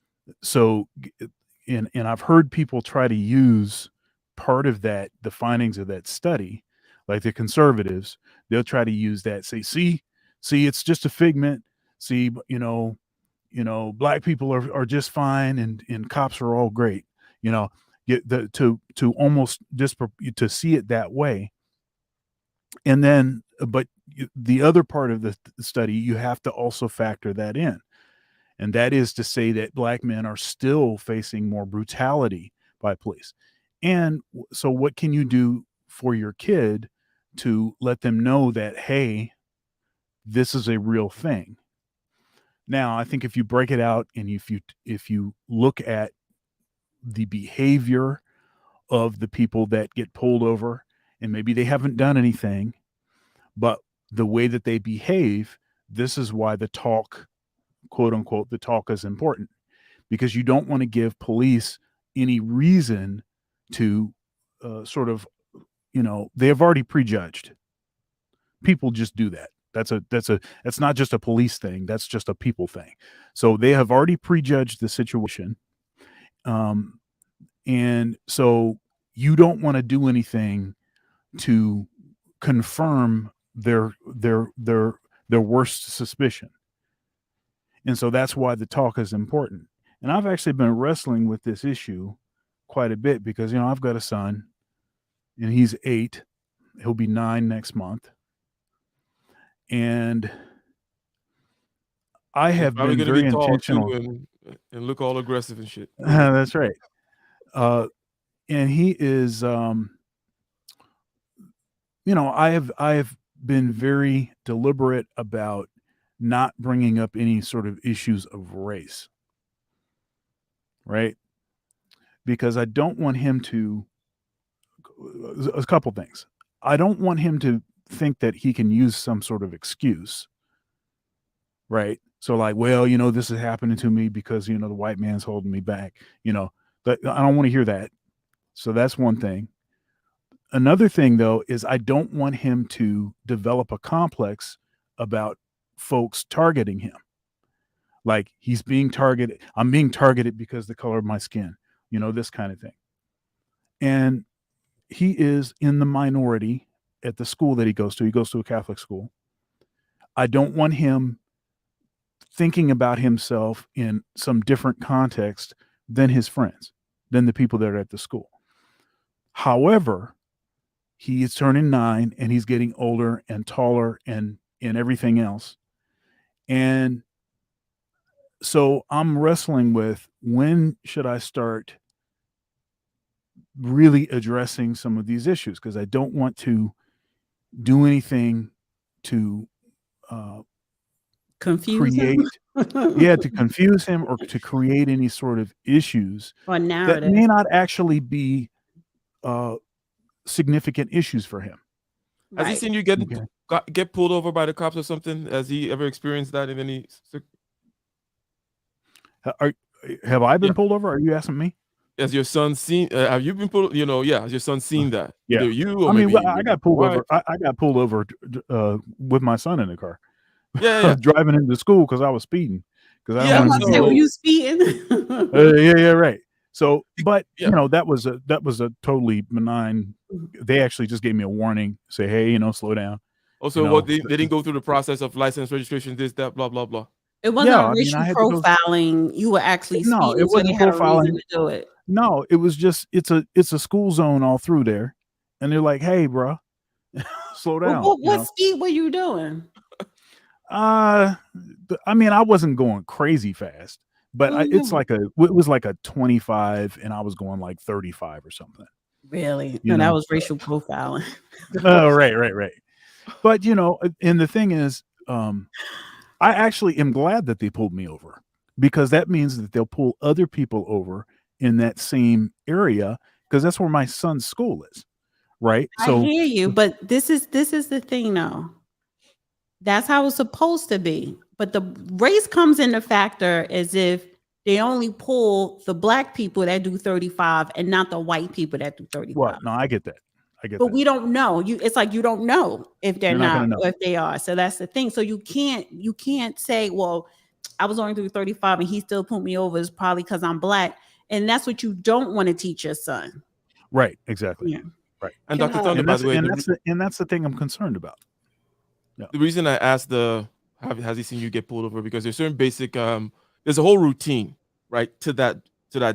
and I've heard people try to use part of that, the findings of that study, like the conservatives, they'll try to use that, say, see, it's just a figment. See, black people are just fine, and cops are all great. To almost to see it that way. And then, but the other part of the study, you have to also factor that in. And that is to say that black men are still facing more brutality by police. And so what can you do for your kid to let them know that, hey, this is a real thing? Now, I think if you break it out and if you look at the behavior of the people that get pulled over, and maybe they haven't done anything, but the way that they behave, this is why the talk, quote unquote, the talk is important. because you don't want to give police any reason to sort of, they have already prejudged. People just do that. That's not just a police thing. That's just a people thing. So they have already prejudged the situation. And so you don't want to do anything to confirm their worst suspicion. And so that's why the talk is important. And I've actually been wrestling with this issue quite a bit because, I've got a son and he's 8. He'll be 9 next month. And I have
Probably
been
gonna
very
be tall
intentional.
too and look all aggressive and shit.
That's right. And he is, I have been very deliberate about not bringing up any sort of issues of race, right? Because I don't want him to, a couple things. I don't want him to think that he can use some sort of excuse, right? So like, well, this is happening to me because, the white man's holding me back, but I don't want to hear that. So that's one thing. Another thing, though, is I don't want him to develop a complex about folks targeting him. Like he's being targeted. I'm being targeted because of the color of my skin, this kind of thing. And he is in the minority at the school that he goes to. He goes to a Catholic school. I don't want him thinking about himself in some different context than his friends, than the people that are at the school. However, he is turning 9 and he's getting older and taller and everything else. And so I'm wrestling with, when should I start really addressing some of these issues? Because I don't want to do anything to
Confuse
create, to confuse him or to create any sort of issues
or
that
narrative.
may not actually be significant issues for him.
Has he
Right.
seen you get pulled over by the cops or something? Has he ever experienced that in any?
Have I been
Yeah.
pulled over? Are you asking me?
Has your son seen? Have you been pulled? Has your son seen that?
Yeah.
Either you or
I mean,
maybe
I got pulled
wife.
over. I got pulled over with my son in the car.
Yeah.
Driving into school because I was speeding. Because I
Yeah,
don't
I
want to
say,
be.
were you speeding?
Yeah, right. So, but
Yeah.
that was a totally benign. They actually just gave me a warning. Say, hey, slow down.
Also, what they didn't go through the process of license registration, this, that, blah, blah, blah.
It wasn't
Yeah, I mean,
racial
I had to go-
profiling. You were actually speeding,
No, it
so they
wasn't
had a
profiling.
reason to do it.
No, it was just it's a school zone all through there, and they're like, hey, bro, slow down.
What speed were you doing?
I mean, I wasn't going crazy fast, but it's like it was like a 25, and I was going like 35 or something.
Really?
You
No, that
know?
was racial profiling.
Oh, right. But and the thing is, I actually am glad that they pulled me over, because that means that they'll pull other people over in that same area, because that's where my son's school is, right?
I hear you, but this is the thing, though. That's how it's supposed to be. But the race comes into factor as if they only pull the black people that do 35 and not the white people that do 35.
What? No, I get that.
But we don't know. It's like you don't know if they're
You're not
not
gonna know.
or if they are. So that's the thing. So you can't say, well, I was only through 35 and he still put me over. It's probably because I'm black. And that's what you don't want to teach your son.
Right, exactly.
Yeah.
Right.
And Dr. Thunder, by the way,
that's the thing I'm concerned about.
the reason I asked has he seen you get pulled over, because there's certain basic there's a whole routine, right, to that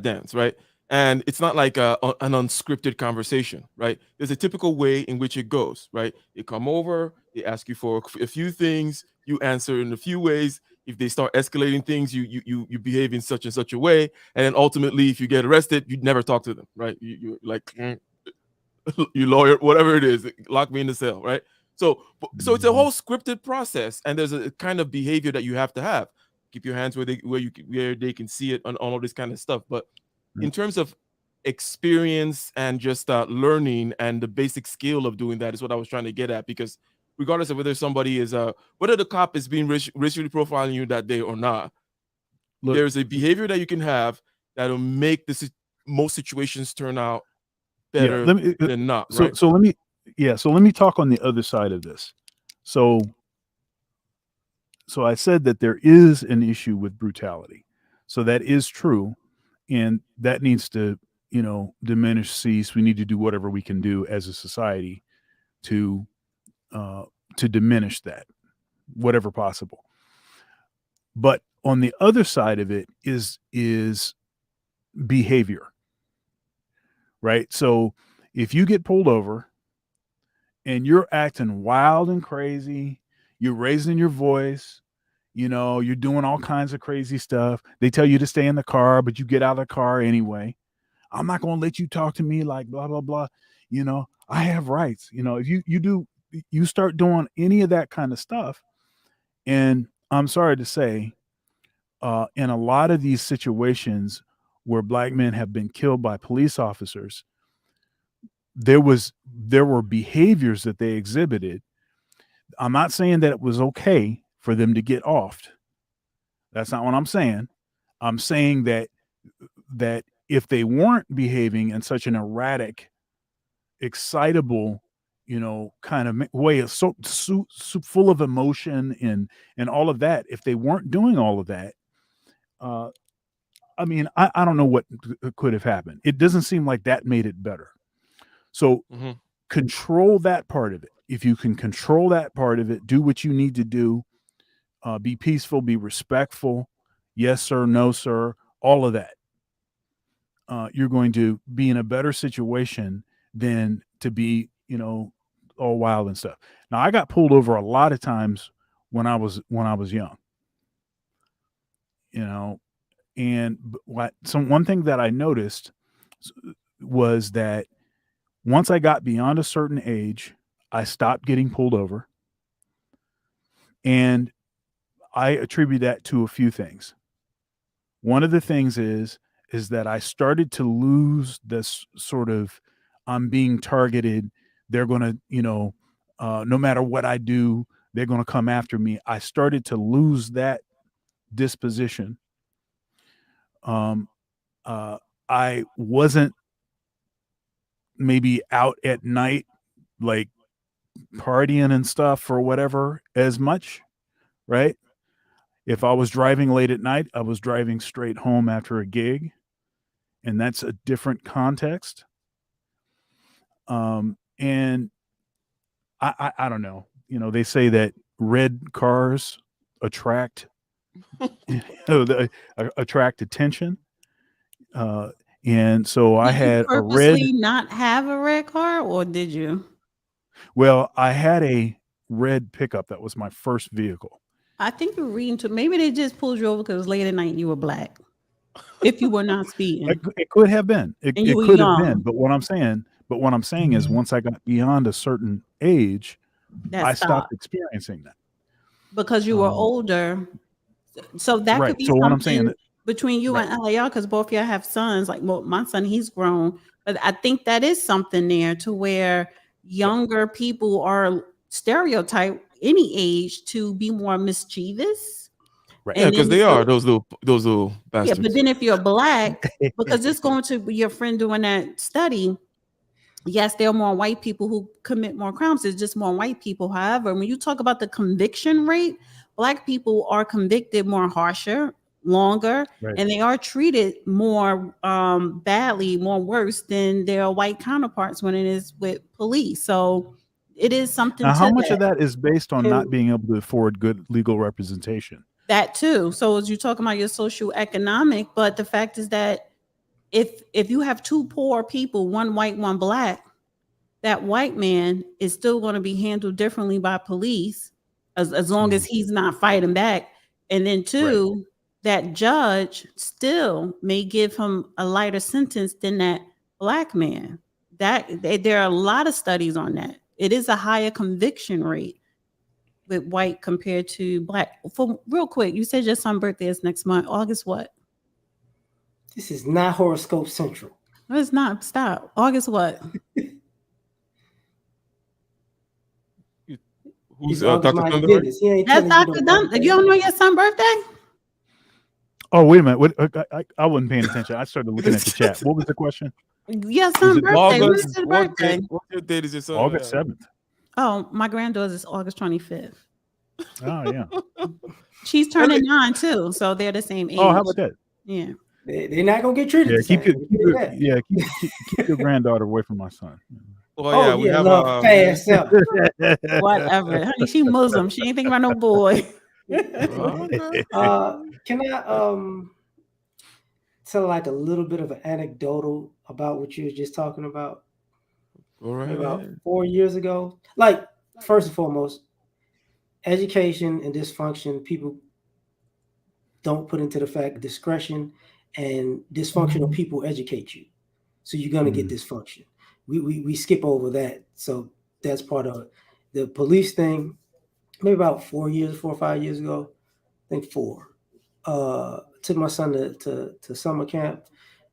dance, right? And it's not like an unscripted conversation, right? There's a typical way in which it goes, right? They come over, they ask you for a few things, you answer in a few ways. If they start escalating things, you behave in such and such a way, and then ultimately, if you get arrested, you never talk to them, right? You like, you lawyer, whatever it is, lock me in the cell, right? So it's a whole scripted process, and there's a kind of behavior that you have to have. Keep your hands where they can see it, on all of this kind of stuff. But in terms of experience and just learning and the basic skill of doing that is what I was trying to get at. Because regardless of whether somebody is whether the cop is being racially profiling you that day or not,
Look,
there's a behavior that you can have that'll make most situations turn out better than not, right?
So let me talk on the other side of this. So I said that there is an issue with brutality. So that is true, and that needs to, diminish, cease. We need to do whatever we can do as a society to diminish that, whatever possible. But on the other side of it is behavior, right? So if you get pulled over and you're acting wild and crazy, you're raising your voice, you're doing all kinds of crazy stuff. They tell you to stay in the car, but you get out of the car anyway. I'm not going to let you talk to me like blah, blah, blah. I have rights. If you start doing any of that kind of stuff, and I'm sorry to say, in a lot of these situations where Black men have been killed by police officers, there were behaviors that they exhibited. I'm not saying that it was okay for them to get offed. That's not what I'm saying. I'm saying that if they weren't behaving in such an erratic, excitable, kind of way, of so full of emotion and all of that, if they weren't doing all of that, I mean, I don't know what could have happened. It doesn't seem like that made it better. So control that part of it. If you can control that part of it, do what you need to do. Be peaceful, be respectful. Yes, sir. No, sir. All of that. You're going to be in a better situation than to be, all wild and stuff. Now, I got pulled over a lot of times when I was young. And one thing that I noticed was that once I got beyond a certain age, I stopped getting pulled over. And I attribute that to a few things. One of the things is that I started to lose this sort of, I'm being targeted. They're going to, no matter what I do, they're going to come after me. I started to lose that disposition. I wasn't maybe out at night, like partying and stuff or whatever as much, right? If I was driving late at night, I was driving straight home after a gig, and that's a different context. And I don't know, they say that red cars attract, attract attention. And so I had a red.
Not have a red car, or did you?
Well, I had a red pickup. That was my first vehicle.
I think you're reading to, maybe they just pulled you over because it was late at night and you were Black. If you were not speeding.
It could have been. It could have been. But what I'm saying is once I got beyond a certain age, I stopped experiencing that.
Because you were older. So that could be
what I'm saying
between you and y'all, because both of y'all have sons. Like, well, my son, he's grown. But I think that is something there to where younger people are stereotyped any age to be more mischievous.
Right. Yeah, because they are those little bastards.
Yeah, but then if you're Black, because it's going to be your friend doing that study. Yes, there are more white people who commit more crimes. It's just more white people. However, when you talk about the conviction rate, Black people are convicted more harsher, longer, and they are treated more badly, more worse than their white counterparts when it is with police. So it is something.
Now, how much of that is based on not being able to afford good legal representation?
That too. So as you're talking about your social economic, but the fact is that if you have two poor people, one white, one Black, that white man is still going to be handled differently by police as long as he's not fighting back. And then two, that judge still may give him a lighter sentence than that Black man. There are a lot of studies on that. It is a higher conviction rate with white compared to Black. For real quick, you said your son's birthday is next month. August what?
This is not Horoscope Central.
No, it's not. Stop. August what?
Who's Dr. Thunderbird?
That's Dr. Thunderbird. You don't know your son's birthday?
Oh, wait a minute. What, I wasn't paying attention. I started looking at the chat. What was the question?
Your
Was
son's
it
birthday. When
August.
is his
What
birthday?
date is your son?
August 7th.
Oh, my granddaughter's is August 25th.
Oh, yeah.
She's turning 9 too, so they're the same age.
Oh, how about that?
Yeah.
They're not gonna get treated
Yeah,
the same.
keep your granddaughter away from my son.
Well,
Oh
yeah, we have
love fast self.
Whatever. Honey, she Muslim. She ain't thinking about no boy.
okay.
Can I tell like a little bit of an anecdotal about what you were just talking about?
All right.
About 4 years ago. Like, first and foremost, education and dysfunction, people don't put into the fact discretion and dysfunctional people educate you. So you're gonna get dysfunction. We skip over that. So that's part of it. The police thing, maybe about 4 or 5 years ago. I think 4. Took my son to summer camp,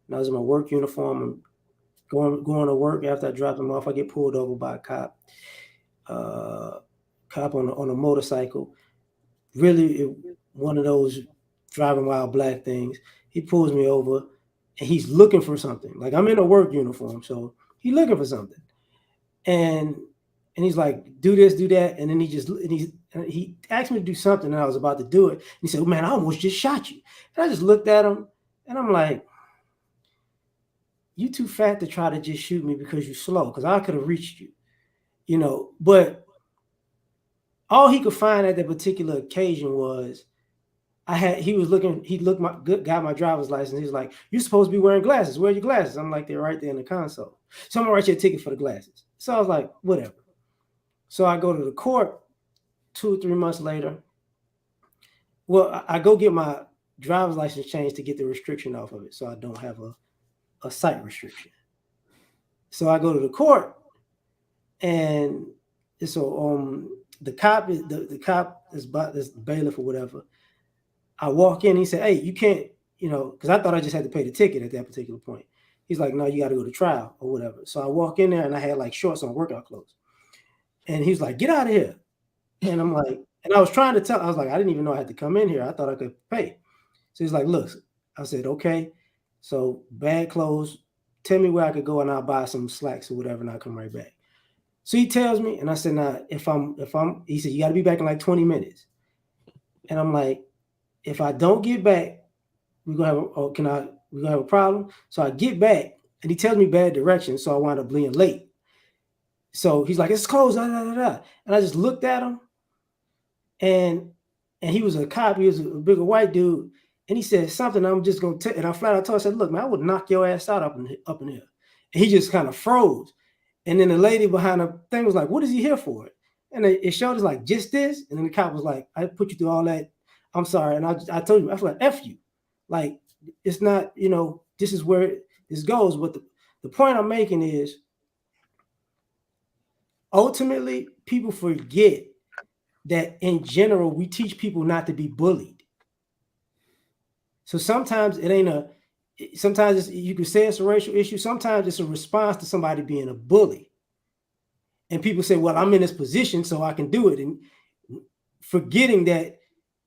and I was in my work uniform and going to work. After I dropped him off, I get pulled over by a cop. Cop on a motorcycle. Really one of those driving while black things. He pulls me over and he's looking for something. Like, I'm in a work uniform, so he's looking for something. And he's like, do this, do that. And then he asked me to do something, and I was about to do it. And he said, oh, man, I almost just shot you. And I just looked at him and I'm like, you too fat to try to just shoot me because you're slow, because I could have reached you, but all he could find at that particular occasion was he got my driver's license. He's like, you're supposed to be wearing glasses. Where are your glasses? I'm like, they're right there in the console. So I'm gonna write you a ticket for the glasses. So I was like, whatever. So I go to the court 2 or 3 months later. Well, I go get my driver's license changed to get the restriction off of it, so I don't have a sight restriction. So I go to the court, and so the cop is this bailiff or whatever. I walk in, he said, hey, you can't, because I thought I just had to pay the ticket at that particular point. He's like, no, you got to go to trial or whatever. So I walk in there and I had like shorts on, workout clothes. And he's like, get out of here. And I'm like, and I was trying to I was like, I didn't even know I had to come in here. I thought I could pay. So he's like, look, I said, okay. So bad clothes, tell me where I could go and I'll buy some slacks or whatever and I'll come right back. So he tells me, and I said, nah, he said, you got to be back in like 20 minutes. And I'm like, if I don't get back, we're going to have a problem. So I get back and he tells me bad direction. So I wind up being late. So he's like, it's closed. Da, da, da, da. And I just looked at him, and he was a cop. He was a bigger white dude. And he said something. I'm just going to tell. And I flat out told him, I said, look, man, I would knock your ass out up in here. And he just kind of froze. And then the lady behind the thing was like, what is he here for? And it showed us like, just this. And then the cop was like, I put you through all that. I'm sorry. And I told you, I feel like, F you. Like, it's not, this is where this goes. But the point I'm making is, ultimately, people forget that in general, we teach people not to be bullied. So sometimes you could say it's a racial issue. Sometimes it's a response to somebody being a bully. And people say, well, I'm in this position, so I can do it. And forgetting that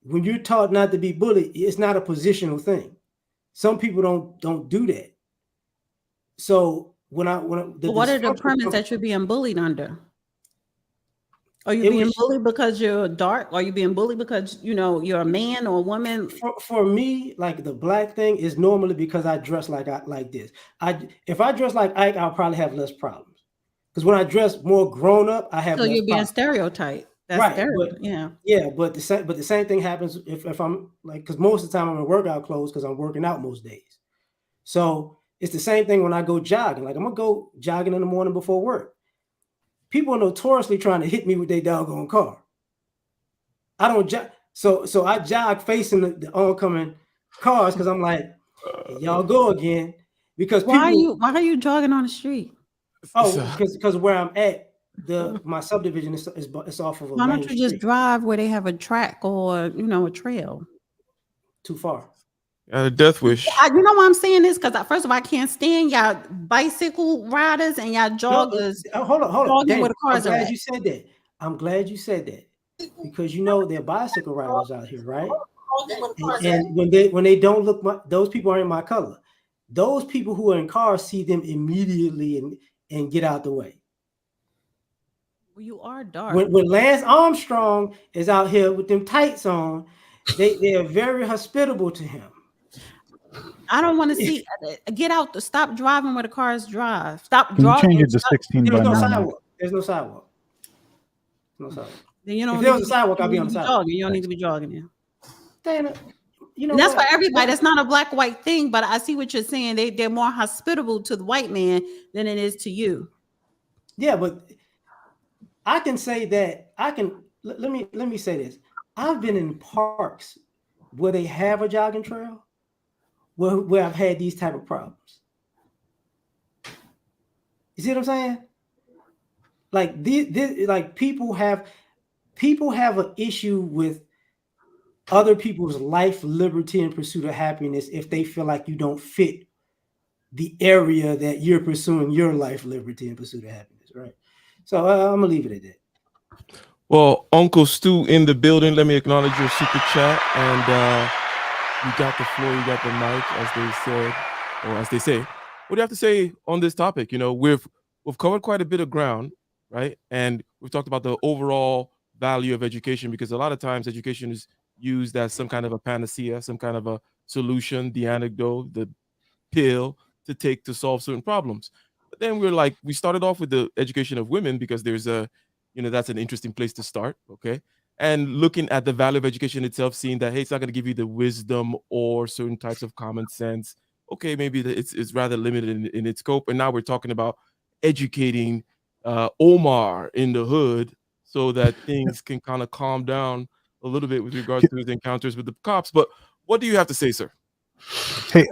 when you're taught not to be bullied, it's not a positional thing. Some people don't do that. So what are the premise
that you're being bullied under? Are you being bullied because you're dark? Are you being bullied because you're a man or a woman?
For me, like the black thing is normally because I dress like this. If I dress like Ike, I'll probably have less problems. Because when I dress more grown up, I have. So
you're being stereotyped. That's
right. But the same thing happens if I'm like, because most of the time I'm in workout clothes because I'm working out most days. So it's the same thing when I go jogging. Like, I'm gonna go jogging in the morning before work. People are notoriously trying to hit me with their doggone car. I don't jog, so I jog facing the oncoming cars because I'm like, y'all go again. Because
why are you jogging on the street?
Oh, because where I'm at, my subdivision is off of a.
Why don't you just drive where they have a track or a trail?
Too far.
A death wish.
You know why I'm saying this? Because first of all, I can't stand y'all bicycle riders and y'all joggers.
Hold on.
Dang, where the cars
I'm glad you said that. I'm glad you said that because there are bicycle riders out here, right? And when they don't look, those people aren't my color. Those people who are in cars see them immediately and get out the way.
You are dark.
When Lance Armstrong is out here with them tights on, they are very hospitable to him.
I don't want to see. Get out. Stop driving where the cars drive. Stop
Can you
driving.
change it to 16 by
There's no
9?
sidewalk. There's no sidewalk. No sidewalk.
Then you don't
If there
need
was
to
a sidewalk, I'd be
you
on the
don't need to
sidewalk.
jogging. You don't need to be jogging there.
Dana, you know
And that's
what?
for everybody. That's not a black white thing. But I see what you're saying. They're more hospitable to the white man than it is to you.
Yeah, but I can say that let me say this. I've been in parks where they have a jogging trail where I've had these type of problems. You see what I'm saying? Like like people have an issue with other people's life, liberty, and pursuit of happiness if they feel like you don't fit the area that you're pursuing your life, liberty, and pursuit of happiness, right? So I'm gonna leave it at that.
Well, Uncle Stu in the building. Let me acknowledge your super chat, and you got the floor, you got the mic, as they said, or as they say. What do you have to say on this topic? You know, we've covered quite a bit of ground, right? And we've talked about the overall value of education, because a lot of times education is used as some kind of a panacea, some kind of a solution, the anecdote, the pill to take to solve certain problems. But then we started off with the education of women because there's that's an interesting place to start. Okay. And looking at the value of education itself, seeing that, hey, it's not going to give you the wisdom or certain types of common sense. Okay, maybe it's rather limited in its scope. And now we're talking about educating Omar in the hood so that things can kind of calm down a little bit with regards to his encounters with the cops. But what do you have to say, sir?
Hey,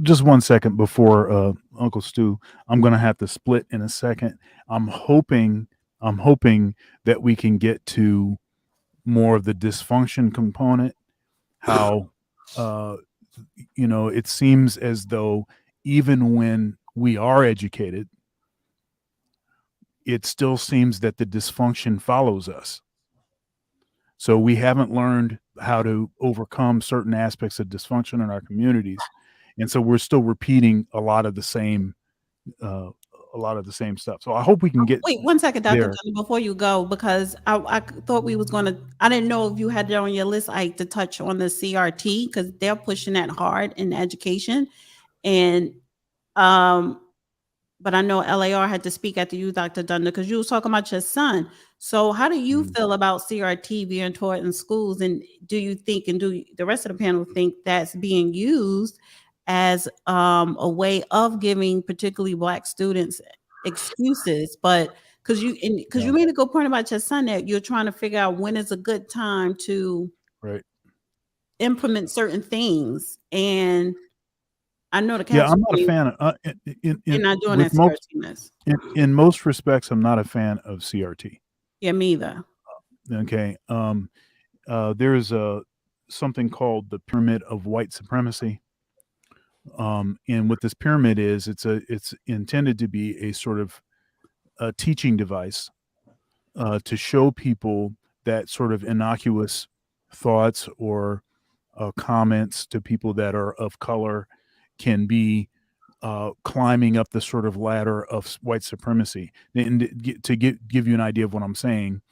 just 1 second before Uncle Stu. I'm gonna have to split in a second. I'm hoping that we can get to more of the dysfunction component. How it seems as though even when we are educated, it still seems that the dysfunction follows us. So we haven't learned how to overcome certain aspects of dysfunction in our communities, and so we're still repeating a lot of the same stuff. So I hope we can get.
Wait 1 second, Dr.
there.
Dunn, before you go, because I thought we was gonna. I didn't know if you had it on your list, Ike, to touch on the CRT, because they're pushing that hard in education, and but I know LAR had to speak after you, Dr. Dunn, because you was talking about your son. So how do you feel about CRT being taught in schools? And do you think, and do the rest of the panel think that's being used as a way of giving particularly Black students excuses? But because you made a good point about your son, that you're trying to figure out when is a good time to implement certain things. And I know the
I'm not a fan of.
You're not doing that CRT mess.
In most respects, I'm not a fan of CRT.
Yeah, me either.
Okay. There's something called the pyramid of white supremacy. And what this pyramid is, it's intended to be a sort of a teaching device to show people that sort of innocuous thoughts or comments to people that are of color can be climbing up the sort of ladder of white supremacy. And to give you an idea of what I'm saying,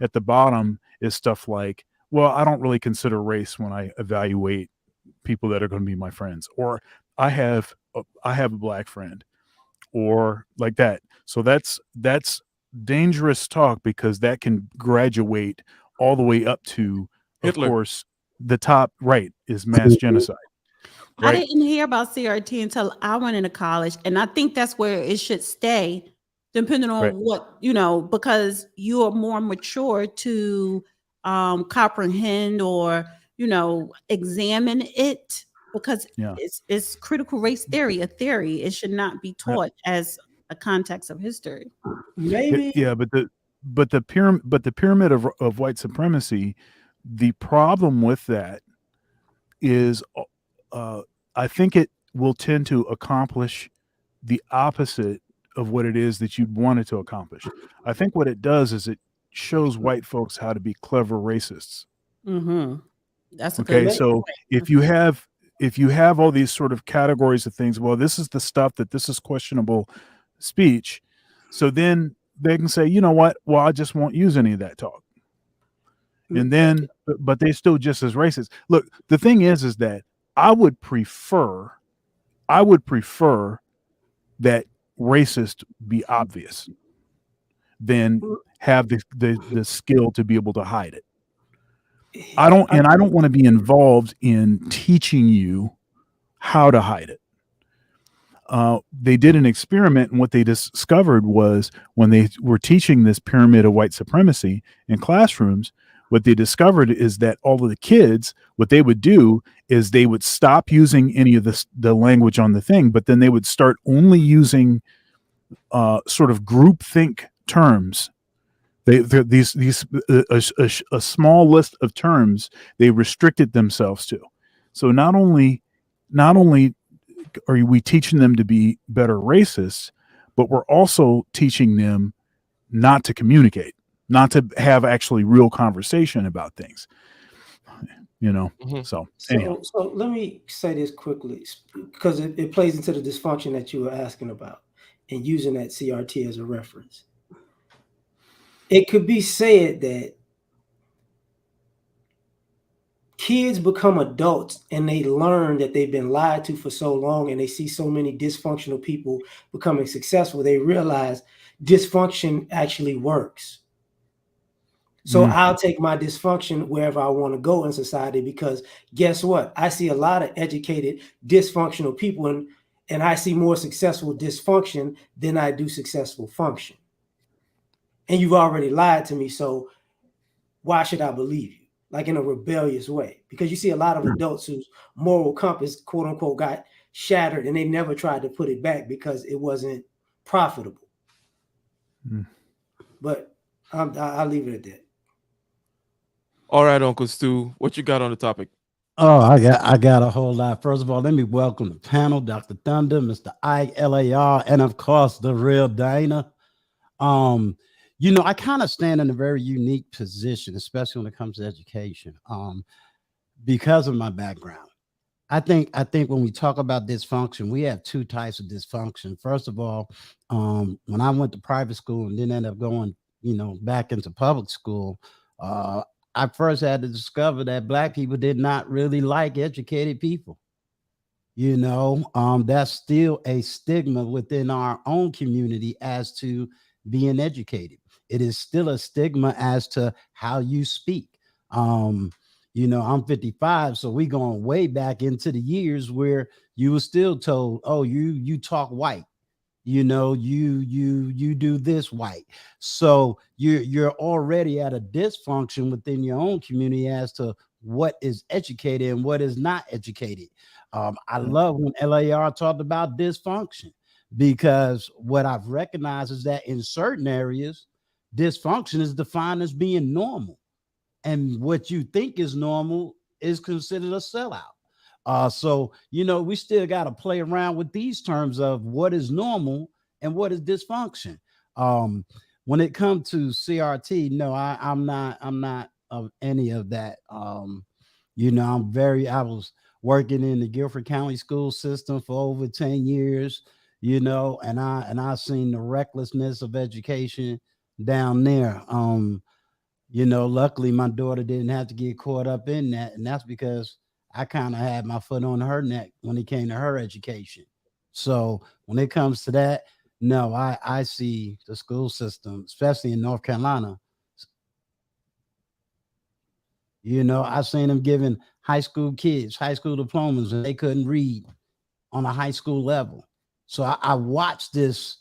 at the bottom is stuff like, well, I don't really consider race when I evaluate people that are going to be my friends, or I have a Black friend, or like that. So that's dangerous talk, because that can graduate all the way up to,
Hitler.
of course, the top right is mass genocide.
Right? I didn't hear about CRT until I went into college, and I think that's where it should stay, depending on what, because you are more mature to comprehend or examine it, because it's critical race theory, a theory. It should not be taught as a context of history.
Maybe,
but the pyramid of white supremacy, the problem with that is, I think it will tend to accomplish the opposite of what it is that you'd want it to accomplish. I think what it does is it shows white folks how to be clever racists.
Mm-hmm. That's a
Okay,
good
so if you have all these sort of categories of things, well, this is the stuff that this is questionable speech. So then they can say, you know what? Well, I just won't use any of that talk. And then, but they still just as racist. Look, the thing is that I would prefer that racist be obvious than have the skill to be able to hide it. I don't want to be involved in teaching you how to hide it. They did an experiment, and what they discovered was when they were teaching this pyramid of white supremacy in classrooms, what they discovered is that all of the kids, what they would do is they would stop using any of the language on the thing, but then they would start only using sort of groupthink terms. These a small list of terms they restricted themselves to. So not only are we teaching them to be better racists, but we're also teaching them not to communicate, not to have actually real conversation about things. So anyhow.
So let me say this quickly, because it plays into the dysfunction that you were asking about and using that CRT as a reference. It could be said that kids become adults and they learn that they've been lied to for so long, and they see so many dysfunctional people becoming successful. They realize dysfunction actually works. So I'll take my dysfunction wherever I want to go in society, because guess what? I see a lot of educated dysfunctional people, and I see more successful dysfunction than I do successful function. And you've already lied to me, so why should I believe you? Like in a rebellious way, because you see a lot of adults whose moral compass, quote unquote, got shattered, and they never tried to put it back because it wasn't profitable. But I'll leave it at that.
All right, Uncle Stu, what you got on the topic?
Oh, I got a whole lot. First of all, let me welcome the panel, Dr. Thunder, Mr. Ike, LAR, and of course the real Dana. I kind of stand in a very unique position, especially when it comes to education, because of my background. I think when we talk about dysfunction, we have two types of dysfunction. First of all, when I went to private school and then ended up going, back into public school, I first had to discover that Black people did not really like educated people. That's still a stigma within our own community as to being educated. It is still a stigma as to how you speak. I'm 55, so we going way back into the years where you were still told, oh, you talk white, you do this white. So you're already at a dysfunction within your own community as to what is educated and what is not educated. I love when LAR talked about dysfunction, because what I've recognized is that in certain areas, dysfunction is defined as being normal. And what you think is normal is considered a sellout. So we still got to play around with these terms of what is normal and what is dysfunction. When it comes to CRT, no, I'm not of any of that. I was working in the Guilford County school system for over 10 years, and I seen the recklessness of education down there. Luckily my daughter didn't have to get caught up in that, and that's because I kind of had my foot on her neck when it came to her education. So when it comes to that, no, I see the school system, especially in North Carolina. I've seen them giving high school kids high school diplomas and they couldn't read on a high school level. So I watched this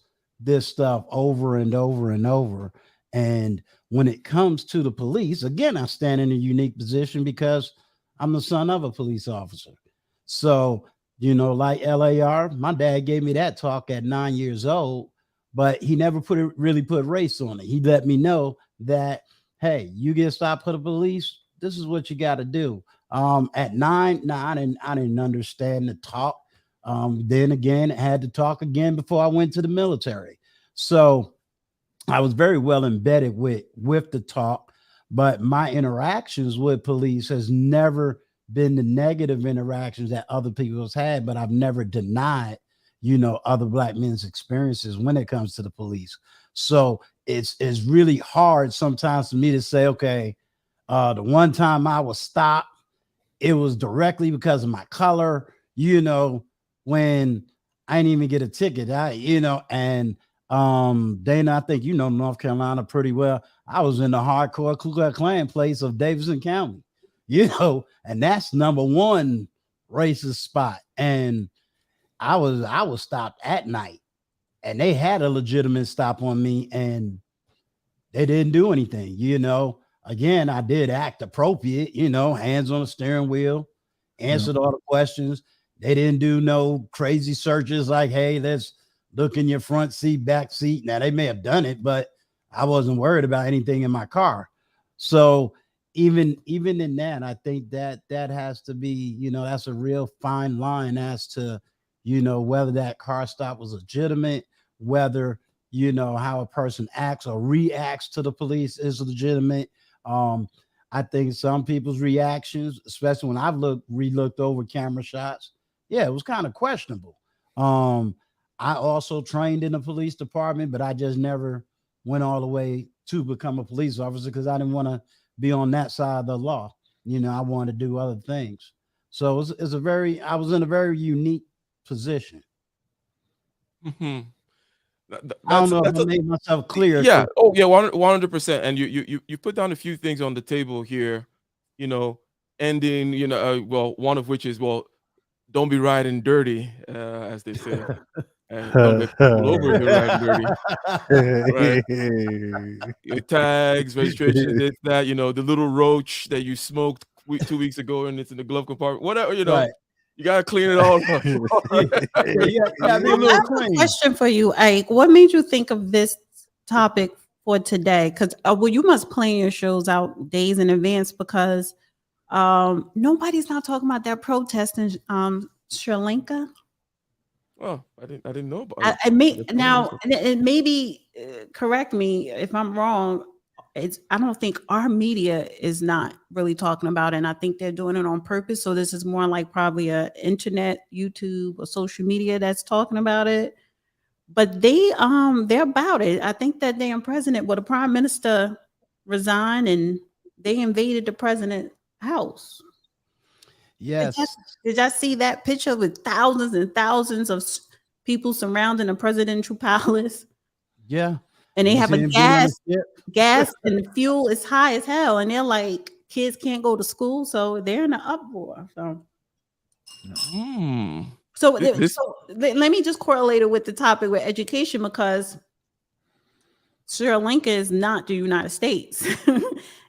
stuff over and over and over. And when it comes to the police, again, I stand in a unique position because I'm the son of a police officer. So, like LAR, my dad gave me that talk at 9 years old, but he never really put race on it. He let me know that, hey, you get stopped for the police, this is what you got to do. At 9, no, I didn't understand the talk. Then again, I had to talk again before I went to the military. So I was very well embedded with the talk, But my interactions with police has never been the negative interactions that other people have had, but I've never denied, other Black men's experiences when it comes to the police. So it's really hard sometimes for me to say, okay, the one time I was stopped, it was directly because of my color, when I didn't even get a ticket. And Dana, I think North Carolina pretty well. I was in the hardcore Ku Klux Klan place of Davidson County, and that's number one racist spot. And I was stopped at night, and they had a legitimate stop on me, and they didn't do anything. Again, I did act appropriate, hands on the steering wheel, answered all the questions. They didn't do no crazy searches like, hey, let's look in your front seat, back seat. Now they may have done it, but I wasn't worried about anything in my car. So even in that, I think that has to be, that's a real fine line as to, whether that car stop was legitimate, whether, how a person acts or reacts to the police is legitimate. I think some people's reactions, especially when I've re-looked over camera shots, it was kind of questionable. I also trained in the police department, but I just never went all the way to become a police officer because I didn't want to be on that side of the law. I wanted to do other things. So I was in a very unique position.
Mm-hmm.
I don't know if I made myself clear.
Yeah. Oh, yeah. 100%. And you put down a few things on the table here, ending, well, one of which is, don't be riding dirty, as they say. And don't get pulled over if you're riding dirty. Right? Your tags, registration, this, that, the little roach that you smoked 2 weeks ago and it's in the glove compartment, whatever,
Right.
You gotta clean it all up.
I have a question for you, Ike. What made you think of this topic for today? Because you must plan your shows out days in advance because nobody's not talking about that protest in Sri Lanka.
Oh, I didn't know about
it. It maybe correct me if I'm wrong. I don't think our media is not really talking about it, and I think they're doing it on purpose. So this is more like probably a internet, YouTube, or social media that's talking about it. But they're about it. I think that the prime minister resigned and they invaded the president's house.
Yes.
Did y'all see that picture with thousands and thousands of people surrounding the presidential palace?
Yeah.
And they have a gas and fuel is high as hell. And they're like, kids can't go to school. So they're in an uproar. So let me just correlate it with the topic with education, because Sri Lanka is not the United States.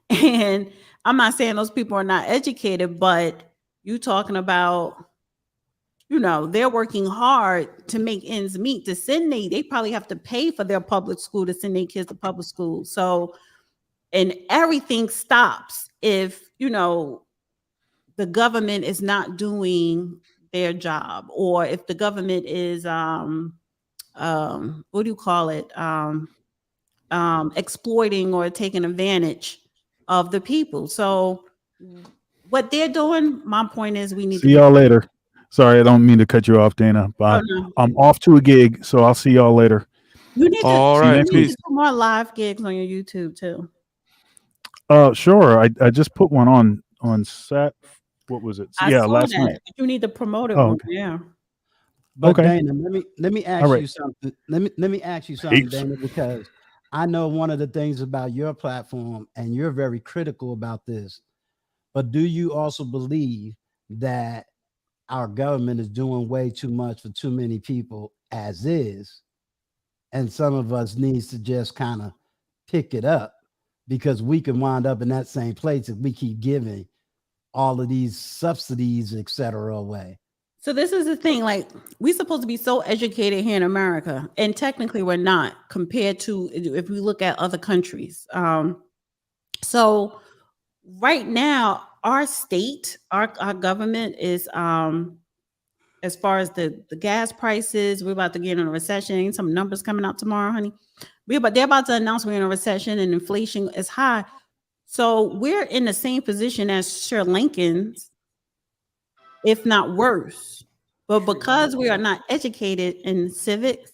And I'm not saying those people are not educated, but you talking about, they're working hard to make ends meet to send they probably have to pay for their public school to send their kids to public school. So, and everything stops if, the government is not doing their job, or if the government is, what do you call it? Exploiting or taking advantage of the people. So what they're doing, my point is we need
to see y'all later. Sorry, I don't mean to cut you off, Dana, but I'm off to a gig, so I'll see y'all later.
You need to do more live gigs on your YouTube too.
Sure. I just put one on set. What was it? Last night.
You need to promote it. Okay. Yeah.
But Dana, let me ask you something. Let me ask you something, Dana, because I know one of the things about your platform, and you're very critical about this. But do you also believe that our government is doing way too much for too many people as is, and some of us needs to just kind of pick it up, because we can wind up in that same place if we keep giving all of these subsidies, et cetera, away?
So this is the thing, like, we're supposed to be so educated here in America, and technically we're not, compared to if we look at other countries. So right now, our state, our government is, as far as the gas prices, we're about to get in a recession. Some numbers coming out tomorrow, honey. They're about to announce we're in a recession and inflation is high. So we're in the same position as Sri Lankans, if not worse. But because we are not educated in civics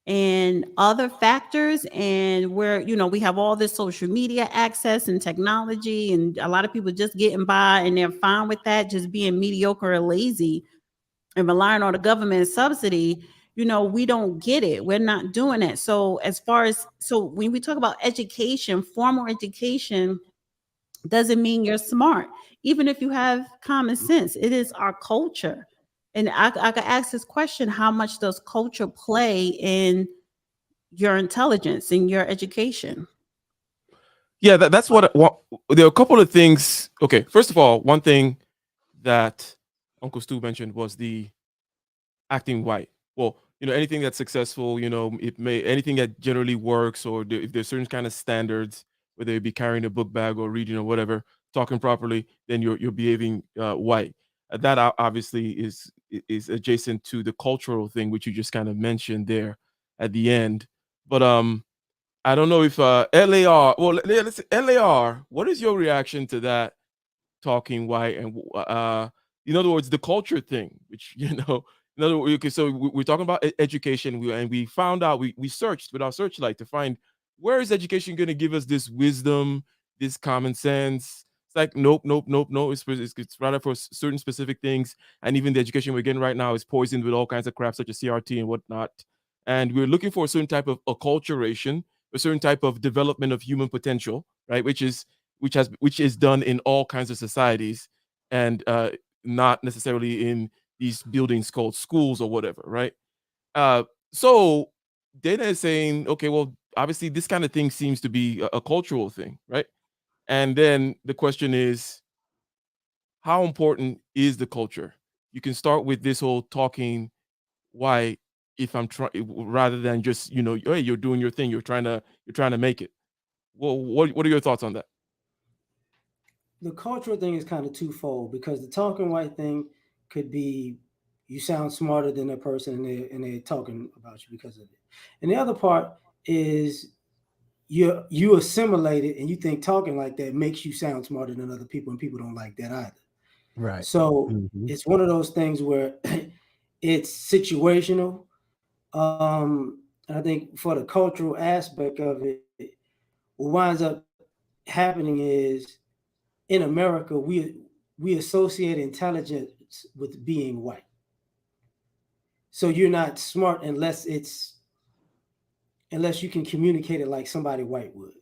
and other factors, and where, you know, we have all this social media access and technology, and a lot of people just getting by and they're fine with that, just being mediocre or lazy and relying on the government subsidy, you know, we don't get it. We're not doing it. So when we talk about education, formal education doesn't mean you're smart. Even if you have common sense, it is our culture. And I could ask this question: how much does culture play in your intelligence, in your education?
Yeah, that's what there are a couple of things. Okay, first of all, one thing that Uncle Stu mentioned was the acting white. Well, you know, anything that's successful, you know, anything that generally works, or if there's certain kind of standards, whether it be carrying a book bag or reading or whatever, talking properly, then you're behaving white. That obviously is adjacent to the cultural thing, which you just kind of mentioned there at the end. But I don't know if LAR. Well, let's say LAR. What is your reaction to that? Talking white and in other words, the culture thing, which in other words, okay, so we're talking about education, and we found out, we searched with our searchlight to find, where is education going to give us this wisdom, this common sense? It's like, nope, nope, nope, no. It's rather for certain specific things, and even the education we're getting right now is poisoned with all kinds of crap, such as CRT and whatnot. And we're looking for a certain type of acculturation, a certain type of development of human potential, right? Which is done in all kinds of societies, and not necessarily in these buildings called schools or whatever, right? So Dana is saying, okay, well, obviously this kind of thing seems to be a cultural thing, right? And then the question is, how important is the culture? You can start with this whole talking why, if I'm trying, rather than just, hey, you're doing your thing, you're trying to make it. Well, what are your thoughts on that?
The cultural thing is kind of twofold, because the talking white thing could be you sound smarter than a person, and they're talking about you because of it. And the other part is you assimilate it, and you think talking like that makes you sound smarter than other people, and people don't like that either.
Right.
So
Mhm.
it's one of those things where it's situational. I think for the cultural aspect of it, what winds up happening is, in America, we associate intelligence with being white. So you're not smart unless you can communicate it like somebody white would.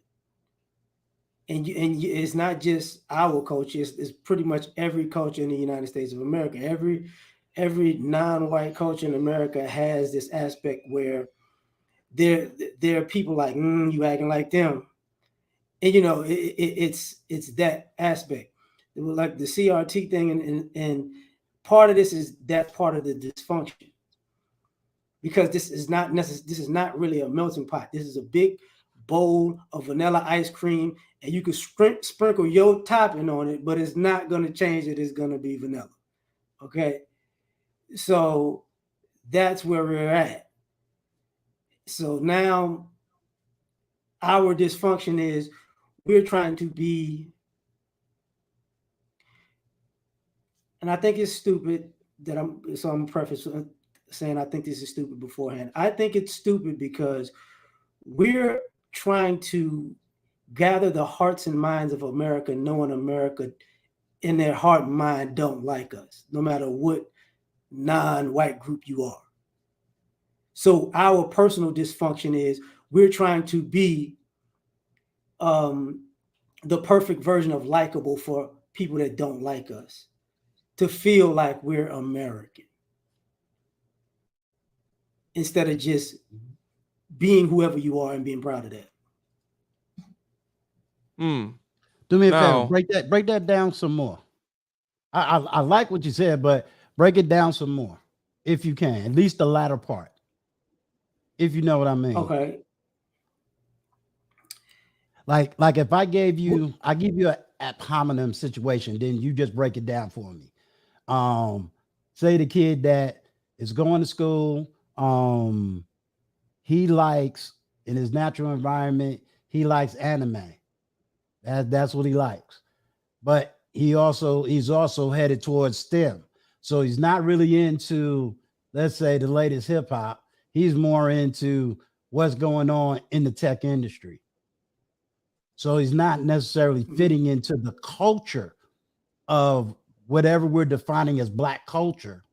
And it's not just our culture; it's pretty much every culture in the United States of America. Every non-white culture in America has this aspect where there are people like, you acting like them, and it's that aspect, like the CRT thing, and part of this is that's part of the dysfunction, because this is not really a melting pot. This is a big bowl of vanilla ice cream, and you can sprinkle your topping on it, but it's not going to change it. It's going to be vanilla. Okay, so that's where we're at. So now our dysfunction is we're trying to be, and I think it's stupid that I'm preface saying I think this is stupid beforehand. I think it's stupid because we're trying to gather the hearts and minds of America, knowing America in their heart and mind don't like us, no matter what non-white group you are. So our personal dysfunction is we're trying to be the perfect version of likable for people that don't like us, to feel like we're American, instead of just being whoever you are and being proud of that.
Do me a favor,
Now,
break that down some more. I like what you said, but break it down some more if you can, at least the latter part, if you know what I mean.
Okay.
Like if I give you an ad hominem situation, then you just break it down for me. Say the kid that is going to school, he likes, in his natural environment, he likes anime. That's what he likes. But he's also headed towards STEM. So he's not really into, let's say, the latest hip hop. He's more into what's going on in the tech industry. So he's not necessarily fitting into the culture of whatever we're defining as Black culture.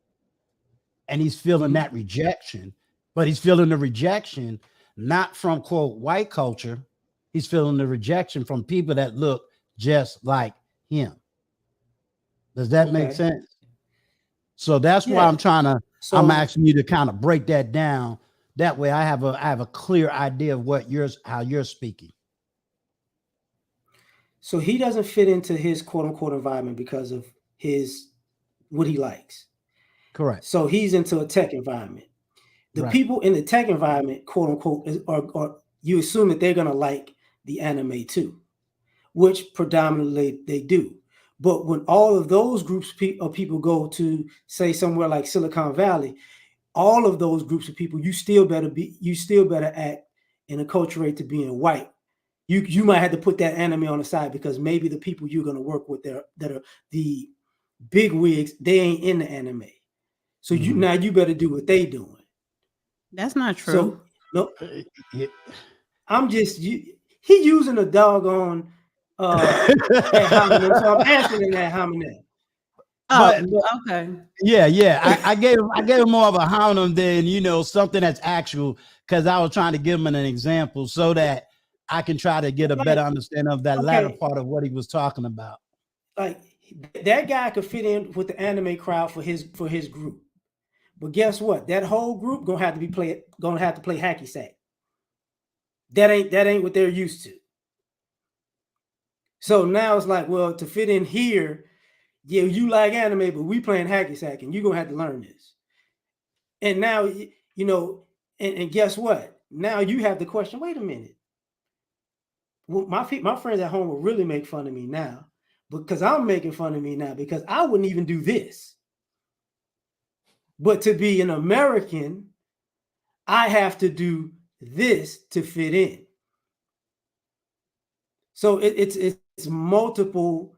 And he's feeling that rejection, but he's feeling the rejection not from, quote, white culture. He's feeling the rejection from people that look just like him. Does that make sense? So that's why I'm I'm asking you to kind of break that down. That way I have a clear idea of how you're speaking.
So he doesn't fit into his quote unquote environment because of what he likes.
Correct.
So he's into a tech environment. The people in the tech environment, quote unquote, are you assume that they're going to like the anime too, which predominantly they do. But when all of those groups of people go to, say, somewhere like Silicon Valley, all of those groups of people, you still better act and acculturate to being white. You might have to put that anime on the side because maybe the people you're going to work with that are the big wigs, they ain't in the anime. So now you better do what they doing.
That's not true.
So no, I'm just he using a doggone ad hominem, so I'm answering in that hominem.
Oh, okay.
Yeah. I gave him more of a hound than something that's actual, because I was trying to give him an example so that I can try to get a better understanding of that latter part of what he was talking about.
Like that guy could fit in with the anime crowd for his group, but guess what? That whole group gonna have to play hacky sack. That ain't what they're used to. So now it's like, well, to fit in here. Yeah, you like anime, but we playing hacky sack, and you're gonna have to learn this. And now, and guess what? Now you have the question. Wait a minute. Well, my friends at home will really make fun of me now, because I'm making fun of me now because I wouldn't even do this. But to be an American, I have to do this to fit in. So it's multiple.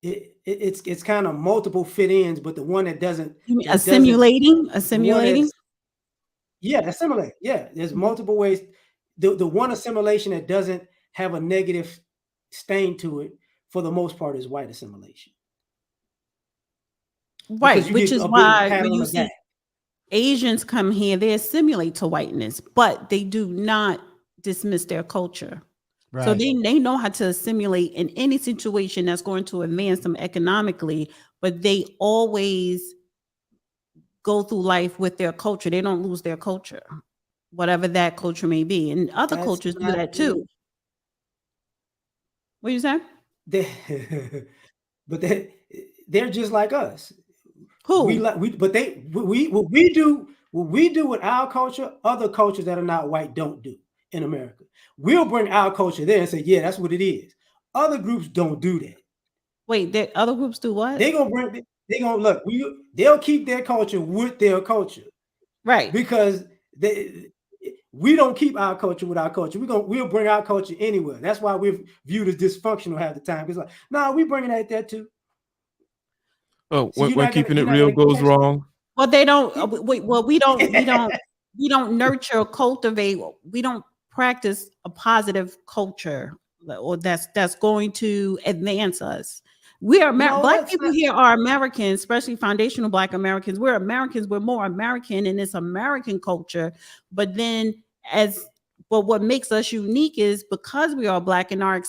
It's kind of multiple fit-ins, but the one that doesn't.
You mean assimilating?
Yeah, assimilate. Yeah, there's multiple ways. The one assimilation that doesn't have a negative stain to it, for the most part, is white assimilation.
Right, which is why when you see Asians come here, they assimilate to whiteness, but they do not dismiss their culture. Right. So they know how to assimilate in any situation that's going to advance them economically, but they always go through life with their culture. They don't lose their culture, whatever that culture may be. And other cultures do that too. What you say?
But they're just like us.
Who?
What we do with our culture, other cultures that are not white don't do in America. We'll bring our culture there and say, yeah, that's what it is. Other groups don't do that.
Wait, other groups do what?
They'll keep their culture with their culture.
Right.
Because we don't keep our culture with our culture. We'll bring our culture anywhere. That's why we're viewed as dysfunctional half the time. It's like, no, we bringing that there too.
Oh, so when keeping it real goes wrong.
Well, they don't. Well, we don't nurture or cultivate. We don't practice a positive culture, or that's going to advance us. We are Black people here are Americans, especially foundational Black Americans. We're Americans. We're more American, and it's American culture. But then, what makes us unique is because we are Black, and our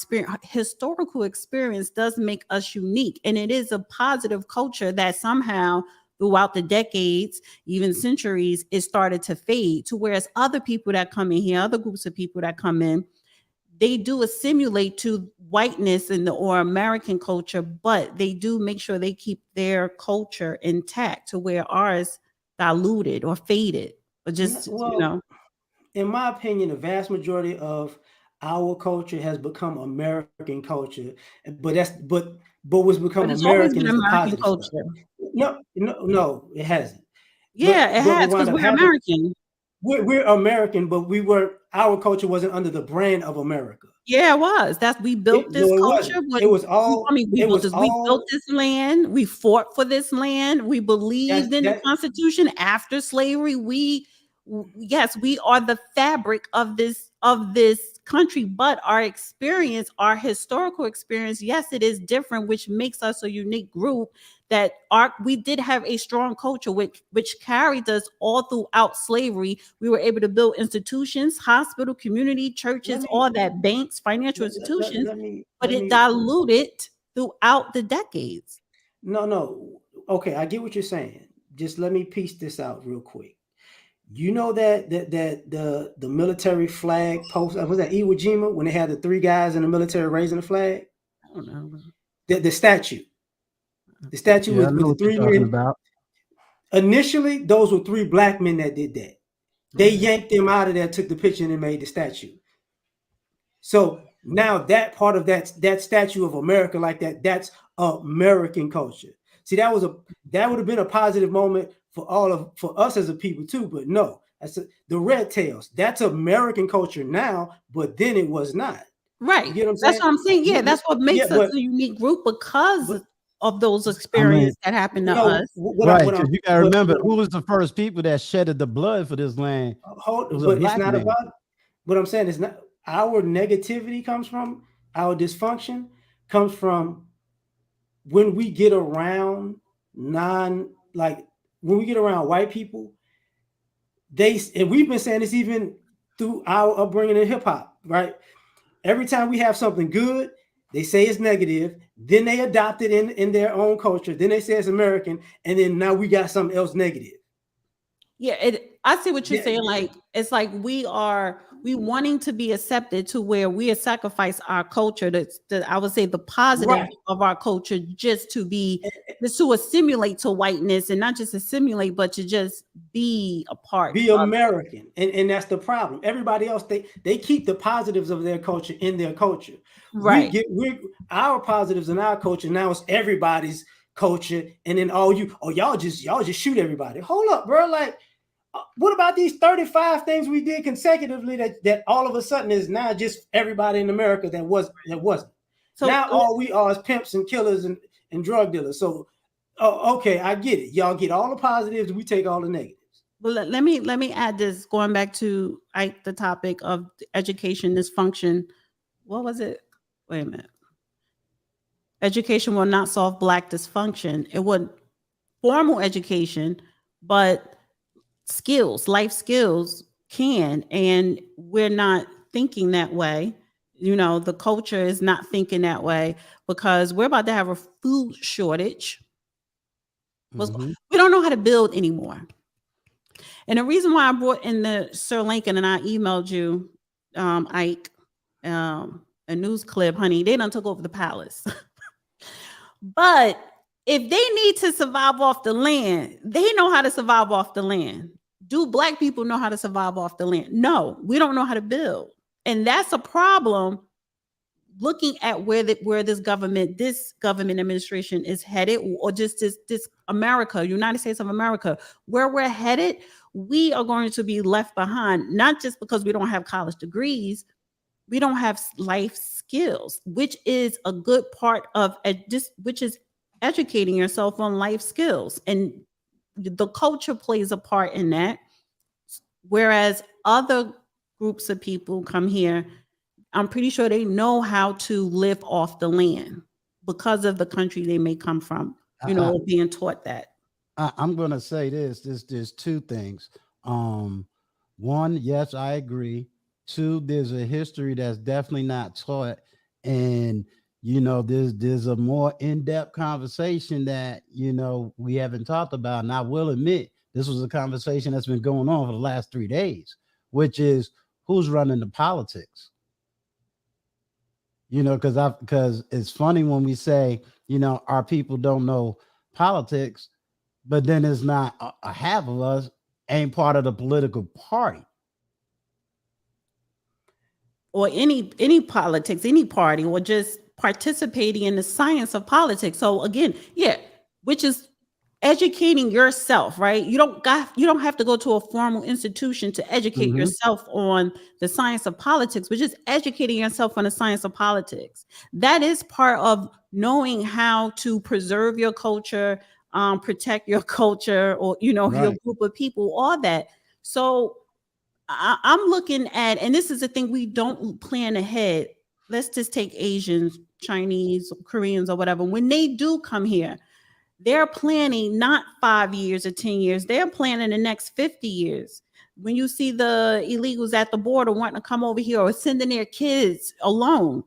historical experience does make us unique, and it is a positive culture that somehow throughout the decades, even centuries, it started to fade to whereas other people that come in here, other groups of people that come in, they do assimilate to whiteness or American culture, but they do make sure they keep their culture intact to where ours diluted or faded, or just,
in my opinion, the vast majority of our culture has become American culture, but what's become American is the positive culture. No, it hasn't.
Yeah, it has, because we're American.
we're American, but our culture wasn't under the brand of America.
Yeah, it was. We built this
No, it
culture.
wasn't. It was all.
We
It
built
was
this. We built
all.
this land. We fought for this land. We believed in the Constitution after slavery. Yes, we are the fabric of this country, but our experience, our historical experience, yes, it is different, which makes us a unique group. We did have a strong culture which carried us all throughout slavery. We were able to build institutions, hospital, community, churches, all that, banks, financial institutions, but it diluted throughout the decades.
No. Okay, I get what you're saying. Just let me piece this out real quick. You know that the military flag post, was that Iwo Jima, when they had the 3 guys in the military raising the flag?
I don't know.
The statue. The statue was with the 3 men.
About.
Initially, those were 3 black men that did that. They yanked them out of there, took the picture, and made the statue. So now that part of that statue of America like that's American culture. See, that would have been a positive moment for us as a people too, but no, the red tails. That's American culture now, but then it was not.
Right.
You get what I'm saying?
That's what I'm saying. Yeah, that's what makes us a unique group because of those experiences that happened to us.
Right, because you got to remember who was the first people that shedded the blood for this land.
But it's not about what I'm saying. It's not our negativity comes from our dysfunction comes from when we get around when we get around white people. And we've been saying this even through our upbringing in hip hop, right? Every time we have something good, they say it's negative. Then they adopt it in their own culture. Then they say it's American. And then now we got something else negative.
Yeah, I see what you're saying. Like, it's like we wanting to be accepted to where we sacrifice our culture, I would say the positive of our culture just to assimilate to whiteness, and not just assimilate, but to just be a part.
Be American. And that's the problem. Everybody else, they keep the positives of their culture in their culture.
Right.
Our positives in our culture, now it's everybody's culture. And then y'all just shoot everybody. Hold up, bro. Like, what about these 35 things we did consecutively that all of a sudden is now just everybody in America that wasn't? So now all we are is pimps and killers and drug dealers. So, okay, I get it. Y'all get all the positives, we take all the negatives.
Well, let me add this, going back to the topic of education dysfunction. What was it? Wait a minute. Education will not solve Black dysfunction. It would formal education, but life skills can, and we're not thinking that way. The culture is not thinking that way because we're about to have a food shortage. Mm-hmm. We don't know how to build anymore. And the reason why I brought in the Sir Lincoln, and I emailed you, Ike, a news clip, honey, they done took over the palace. But if they need to survive off the land, they know how to survive off the land. Do Black people know how to survive off the land? No, we don't know how to build. And that's a problem looking at where this government administration is headed, or just this America, United States of America, where we're headed, we are going to be left behind, not just because we don't have college degrees, we don't have life skills, which is a good part of which is educating yourself on life skills. And the culture plays a part in that. Whereas other groups of people come here, I'm pretty sure they know how to live off the land because of the country they may come from, being taught that.
I'm going to say there's 2 things. One, yes, I agree. 2, there's a history that's definitely not taught. And, there's a more in-depth conversation that, we haven't talked about. And I will admit, this was a conversation that's been going on for the last 3 days, which is who's running the politics. Because it's funny when we say, our people don't know politics, but then it's not a half of us ain't part of the political party.
Or any politics, any party, or just participating in the science of politics. So again, which is educating yourself, right? You don't have to go to a formal institution to educate
Mhm.
yourself on the science of politics, but just educating yourself on the science of politics. That is part of knowing how to preserve your culture, protect your culture, or your
Right.
group of people, all that. So I'm looking at, and this is the thing, we don't plan ahead. Let's just take Asians, Chinese, Koreans, or whatever. When they do come here, they're planning not 5 years or 10 years. They're planning the next 50 years. When you see the illegals at the border wanting to come over here or sending their kids alone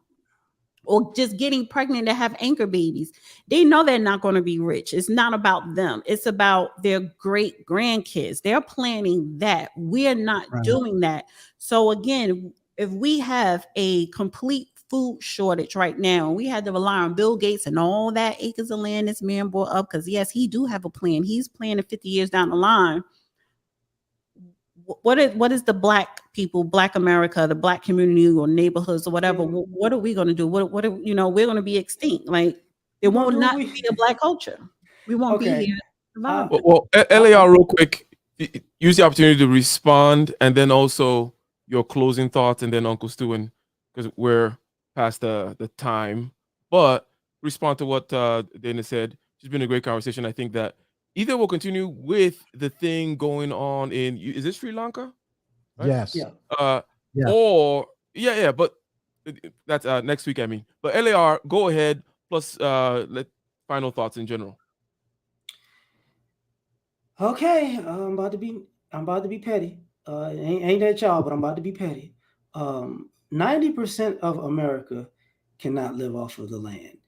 or just getting pregnant to have anchor babies, they know they're not going to be rich. It's not about them. It's about their great grandkids. They're planning that. We're not
Right.
doing that. So again, if we have a complete food shortage right now, we had to rely on Bill Gates and all that acres of land this man brought up, because yes, he do have a plan. He's planning 50 years down the line. What is the Black people, Black America, the Black community or neighborhoods or whatever? What are we going to do? What are, we're going to be extinct. Like it
We're gonna
won't
do what
not
we-
be a Black culture. We won't be
Okay.
here surviving.
Well, LAR, real quick, use the opportunity to respond, and then also your closing thoughts, and then Uncle Stu, because we're past the time. But respond to what Dana said. It's been a great conversation. I think that either we'll continue with the thing going on in, is it Sri Lanka? Right?
Yes.
Yeah.
Yeah.
Or yeah, but that's next week. I mean, but LAR, go ahead. Plus, let final thoughts in general.
Okay, I'm about to be petty. Ain't that y'all? But I'm about to be petty. 90% of America cannot live off of the land,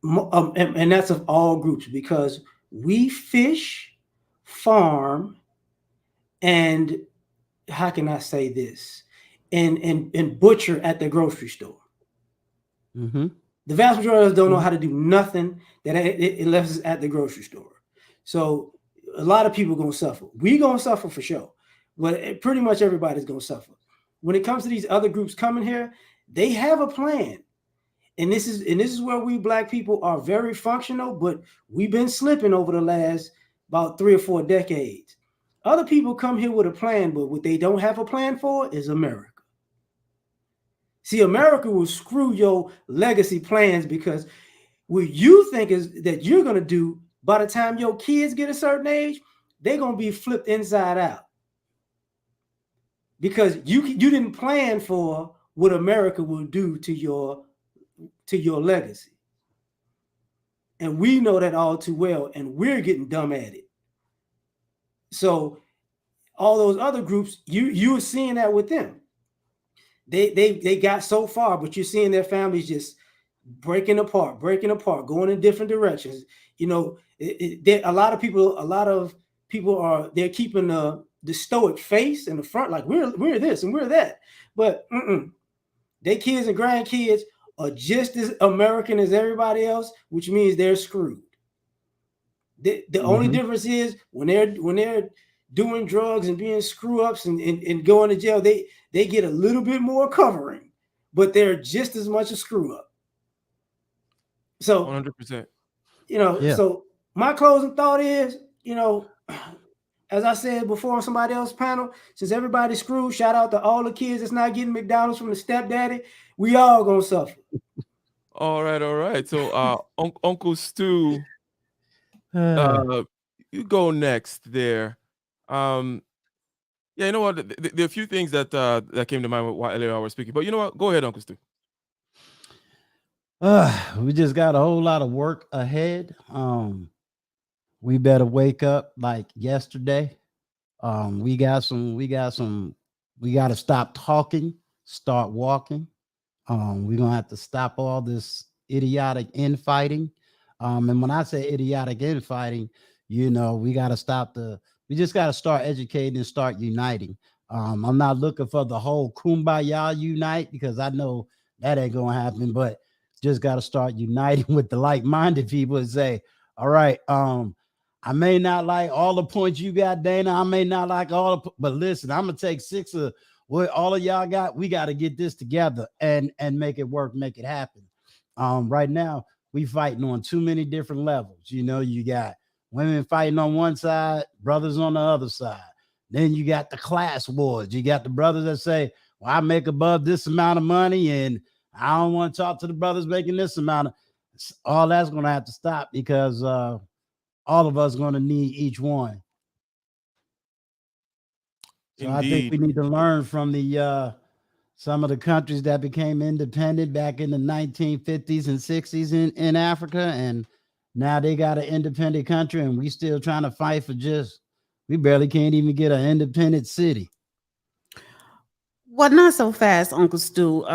and that's of all groups, because we fish, farm, and how can I say this? And butcher at the grocery store.
Mm-hmm.
The vast majority of us don't know how to do nothing that unless it's at the grocery store. So a lot of people gonna suffer. We gonna suffer for sure, but pretty much everybody's gonna suffer. When it comes to these other groups coming here, they have a plan, and this is where we Black people are very functional, but we've been slipping over the last about 3 or 4 decades. Other people come here with a plan, but what they don't have a plan for is America. See, America will screw your legacy plans, because what you think is that you're going to do, by the time your kids get a certain age, they're going to be flipped inside out, because you didn't plan for what America will do to your legacy. And we know that all too well, and we're getting dumb at it. So all those other groups, you were seeing that with them. They got so far, but you're seeing their families just breaking apart, going in different directions. A lot of people are they're keeping the stoic face in the front, like we're this and we're that, but their kids and grandkids are just as American as everybody else, which means they're screwed. The only difference is when they're doing drugs and being screw ups and going to jail, they get a little bit more covering, but they're just as much a screw up. So
100%.
So my closing thought is, as I said before on somebody else's panel, since everybody's screwed, shout out to all the kids that's not getting McDonald's from the stepdaddy. We all gonna suffer.
All right. So Uncle Stu, you go next there. Yeah, you know what? There are a few things that came to mind while LAR was speaking, but you know what? Go ahead, Uncle Stu.
We just got a whole lot of work ahead. We better wake up like yesterday. We got to stop talking, start walking. We're gonna have to stop all this idiotic infighting. And when I say idiotic infighting, we got to we just got to start educating and start uniting. I'm not looking for the whole kumbaya unite, because I know that ain't gonna happen, but just got to start uniting with the like-minded people and say, all right, I may not like all the points you got, Dana. I may not like but listen, I'm gonna take 6 of what all of y'all got. We got to get this together and make it work, make it happen. Right now, we fighting on too many different levels. You know, you got women fighting on one side, brothers on the other side. Then you got the class wars. You got the brothers that say, well, I make above this amount of money and I don't want to talk to the brothers making this amount of. All that's going to have to stop because all of us are going to need each one. So I think we need to learn from the some of the countries that became independent back in the 1950s and 60s in Africa, and now they got an independent country, and we still trying to fight for we barely can't even get an independent city.
Well, not so fast, Uncle Stu.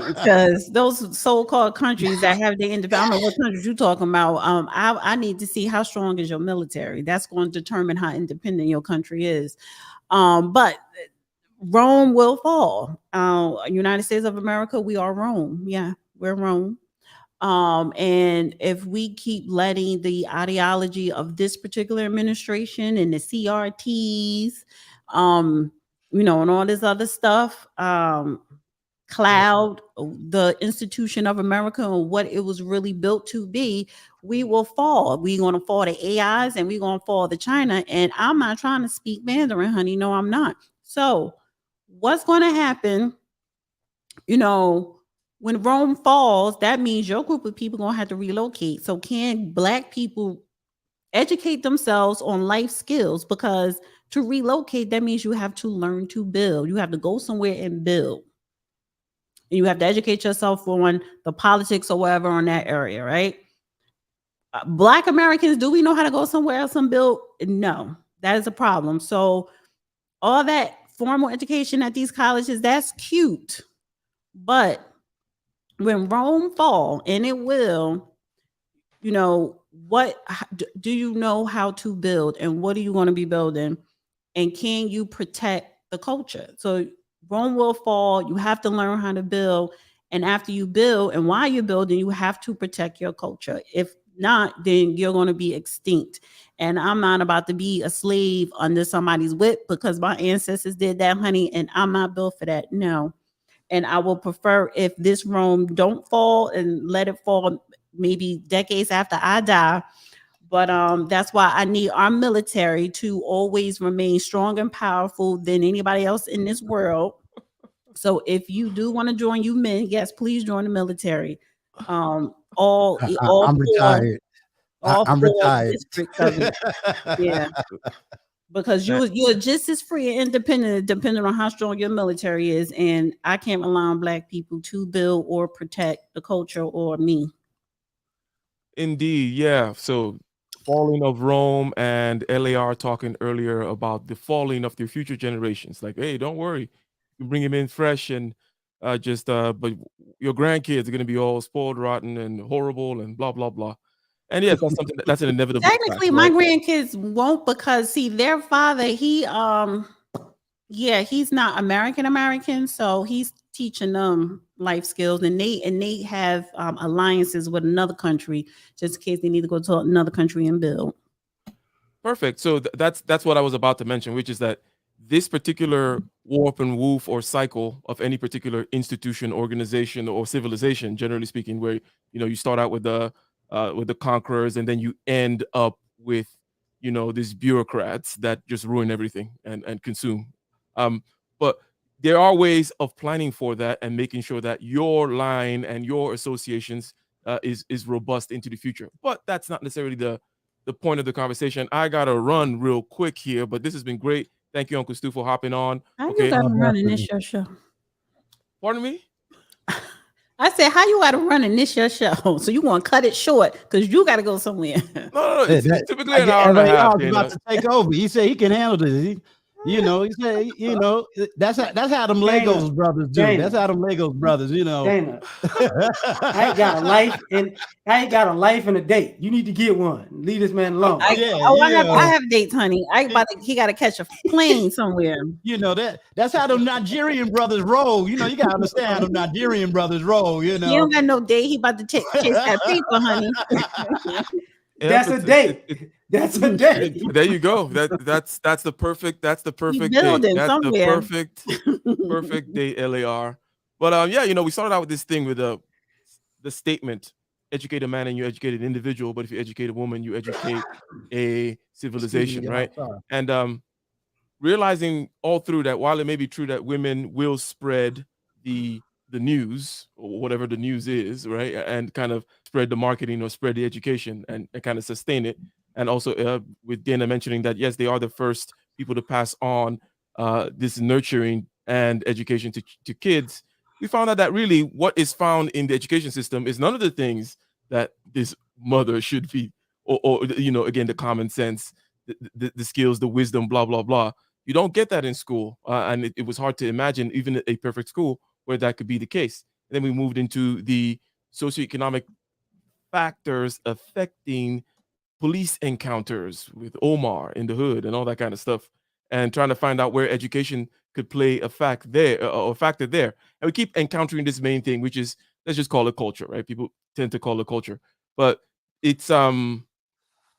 Because those so-called countries that have the independence, I don't know what countries you're talking about. I need to see how strong is your military. That's going to determine how independent your country is. But Rome will fall. United States of America, we are Rome. Yeah, we're Rome. And if we keep letting the ideology of this particular administration and the CRTs, and all this other stuff, cloud the institution of America and what it was really built to be, we will fall. We're going to fall to AIs and we're going to fall to China. And I'm not trying to speak Mandarin, honey. No, I'm not. So what's going to happen, when Rome falls, that means your group of people going to have to relocate. So can Black people educate themselves on life skills? Because to relocate, that means you have to learn to build. You have to go somewhere and build. And you have to educate yourself on the politics or whatever on that area, right? Black Americans, do we know how to go somewhere else and build? No, that is a problem. So all that formal education at these colleges, that's cute. But when Rome fall, and it will, what do you know how to build, and what are you going to be building, and can you protect the culture? So Rome will fall. You have to learn how to build, and after you build, and while you're building, you have to protect your culture. If not, then you're going to be extinct. And I'm not about to be a slave under somebody's whip because my ancestors did that, honey, and I'm not built for that. No. And I will prefer if this Rome don't fall and let it fall maybe decades after I die. But that's why I need our military to always remain strong and powerful than anybody else in this world. So if you do want to join, you men, yes, please join the military. I'm
retired. I'm retired.
Yeah. Because you're just as free and independent, depending on how strong your military is. And I can't rely on Black people to build or protect the culture or me.
Indeed, yeah. So falling of Rome, and LAR talking earlier about the falling of their future generations. Like, hey, don't worry, you bring him in fresh and but your grandkids are going to be all spoiled, rotten, and horrible, and blah blah blah. And yes, that's something that's an inevitable.
Technically,
fact,
my
right?
grandkids won't, because see, their father, he's not American, so he's teaching them life skills, and they have alliances with another country just in case they need to go to another country and build.
Perfect. So that's what I was about to mention, which is that this particular warp and woof or cycle of any particular institution, organization, or civilization, generally speaking, where you start out with the conquerors, and then you end up with these bureaucrats that just ruin everything and consume. But there are ways of planning for that and making sure that your line and your associations is robust into the future. But that's not necessarily the point of the conversation. I gotta run real quick here, but this has been great. Thank you, Uncle Stu, for hopping on.
How you gotta run in this your show?
Pardon me?
I said, how you gotta run in this your show? So you want to cut it short because you gotta go somewhere.
No, it's typically an hour and a half.
About to take over. He said he can handle this. He said, that's how them Legos brothers do.
Dana,
that's how them Legos brothers,
Dana, I ain't got a life and a date. You need to get one. Leave this man alone.
I have dates, honey. He got to catch a plane somewhere.
That's how them Nigerian brothers roll. You gotta understand how them Nigerian brothers roll. He
don't got no date. He about to chase that paper, honey.
That's a date. That's a date.
There you go. That's the perfect date. That's
somewhere.
the perfect date, LAR. But yeah, we started out with this thing with the statement, educate a man and you educate an individual, but if you educate a woman, you educate a civilization,
y'all,
right?
sorry.
And realizing all through that while it may be true that women will spread the news or whatever the news is, right, and kind of spread the marketing or spread the education and kind of sustain it, and also with Dana mentioning that yes, they are the first people to pass on this nurturing and education to kids, we found out that really what is found in the education system is none of the things that this mother should be, or again, the common sense, the skills, the wisdom, blah blah blah. You don't get that in school, and it was hard to imagine even a perfect school where that could be the case. And then we moved into the socioeconomic factors affecting police encounters with Omar in the hood and all that kind of stuff, and trying to find out where education could play a factor there. And we keep encountering this main thing, which is, let's just call it culture, right? People tend to call it culture, but it's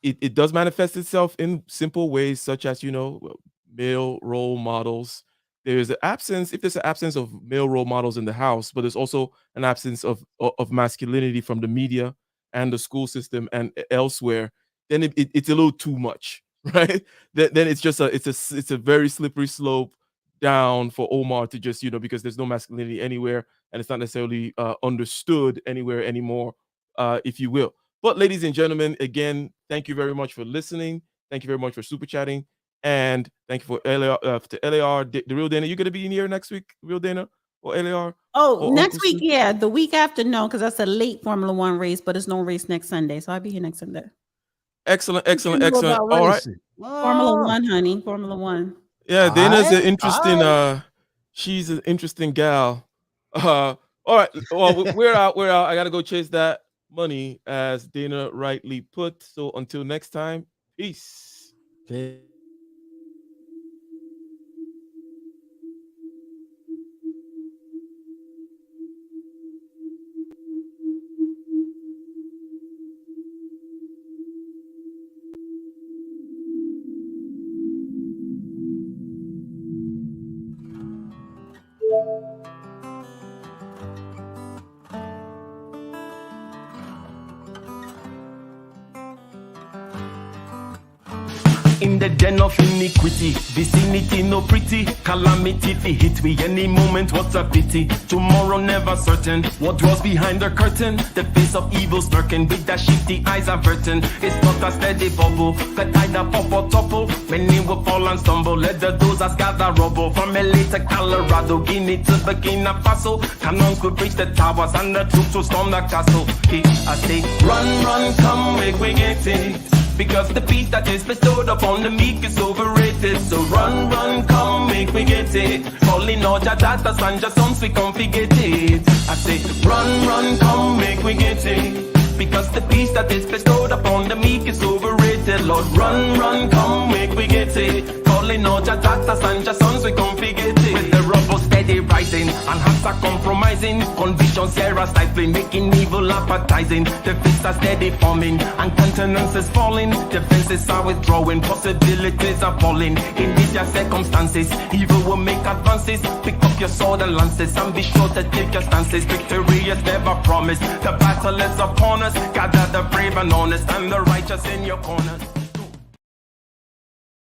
it does manifest itself in simple ways, such as male role models. There's an absence, if there's an absence of male role models in the house, but there's also an absence of masculinity from the media and the school system and elsewhere, then it's a little too much, right? Then it's just it's a very slippery slope down for Omar to just, because there's no masculinity anywhere and it's not necessarily understood anywhere anymore, if you will. But ladies and gentlemen, again, thank you very much for listening. Thank you very much for super chatting. And thank you for LAR, the Real Dana. You going to be in here next week, Real Dana or LAR?
Oh,
or
next
Uncle
week,
Sue?
yeah. The week after, no, because that's a late Formula One race, but it's no race next Sunday. So I'll be here next Sunday.
Excellent.
You know about
All right.
racing.
Formula
Oh,
One, honey. Formula One.
Yeah, Dana's an
Aight,
interesting
aight.
she's an interesting gal. All right. Well, we're out. I gotta go chase that money, as Dana rightly put. So until next time, peace.
In the den of iniquity, vicinity no pretty, calamity fi hit we any moment, what a pity. Tomorrow never certain, what was behind the curtain, the face of evil smirking with the shifty eyes averting. It's not a steady bubble, that either pop or topple, many will fall and stumble, let the dozers gather rubble. From LA to Colorado, Guinea to Burkina Faso, cannons could reach the towers and the troops will storm the castle. I say, run, come, make we get it. Because the peace that is bestowed upon the meek is overrated. So run, come, make me get it. Calling all your daughters and your sons, we come forget it. I say, run, come, make me get it. Because the peace that is bestowed upon the meek is overrated. Lord, run, come, make me get it. Calling all your daughters and your sons, we come forget it. With the rubble steady rising, and hearts are compromising. Convictions here are stifling, making evil appetizing. The fists are steady forming, and countenance is falling. Defenses are withdrawing, possibilities are falling. In these your circumstances, evil will make advances. Pick up your sword and lances, and be sure to take your stances. Victory is never promised, the battle is upon us. Gather the brave and honest, and the righteous in your corners.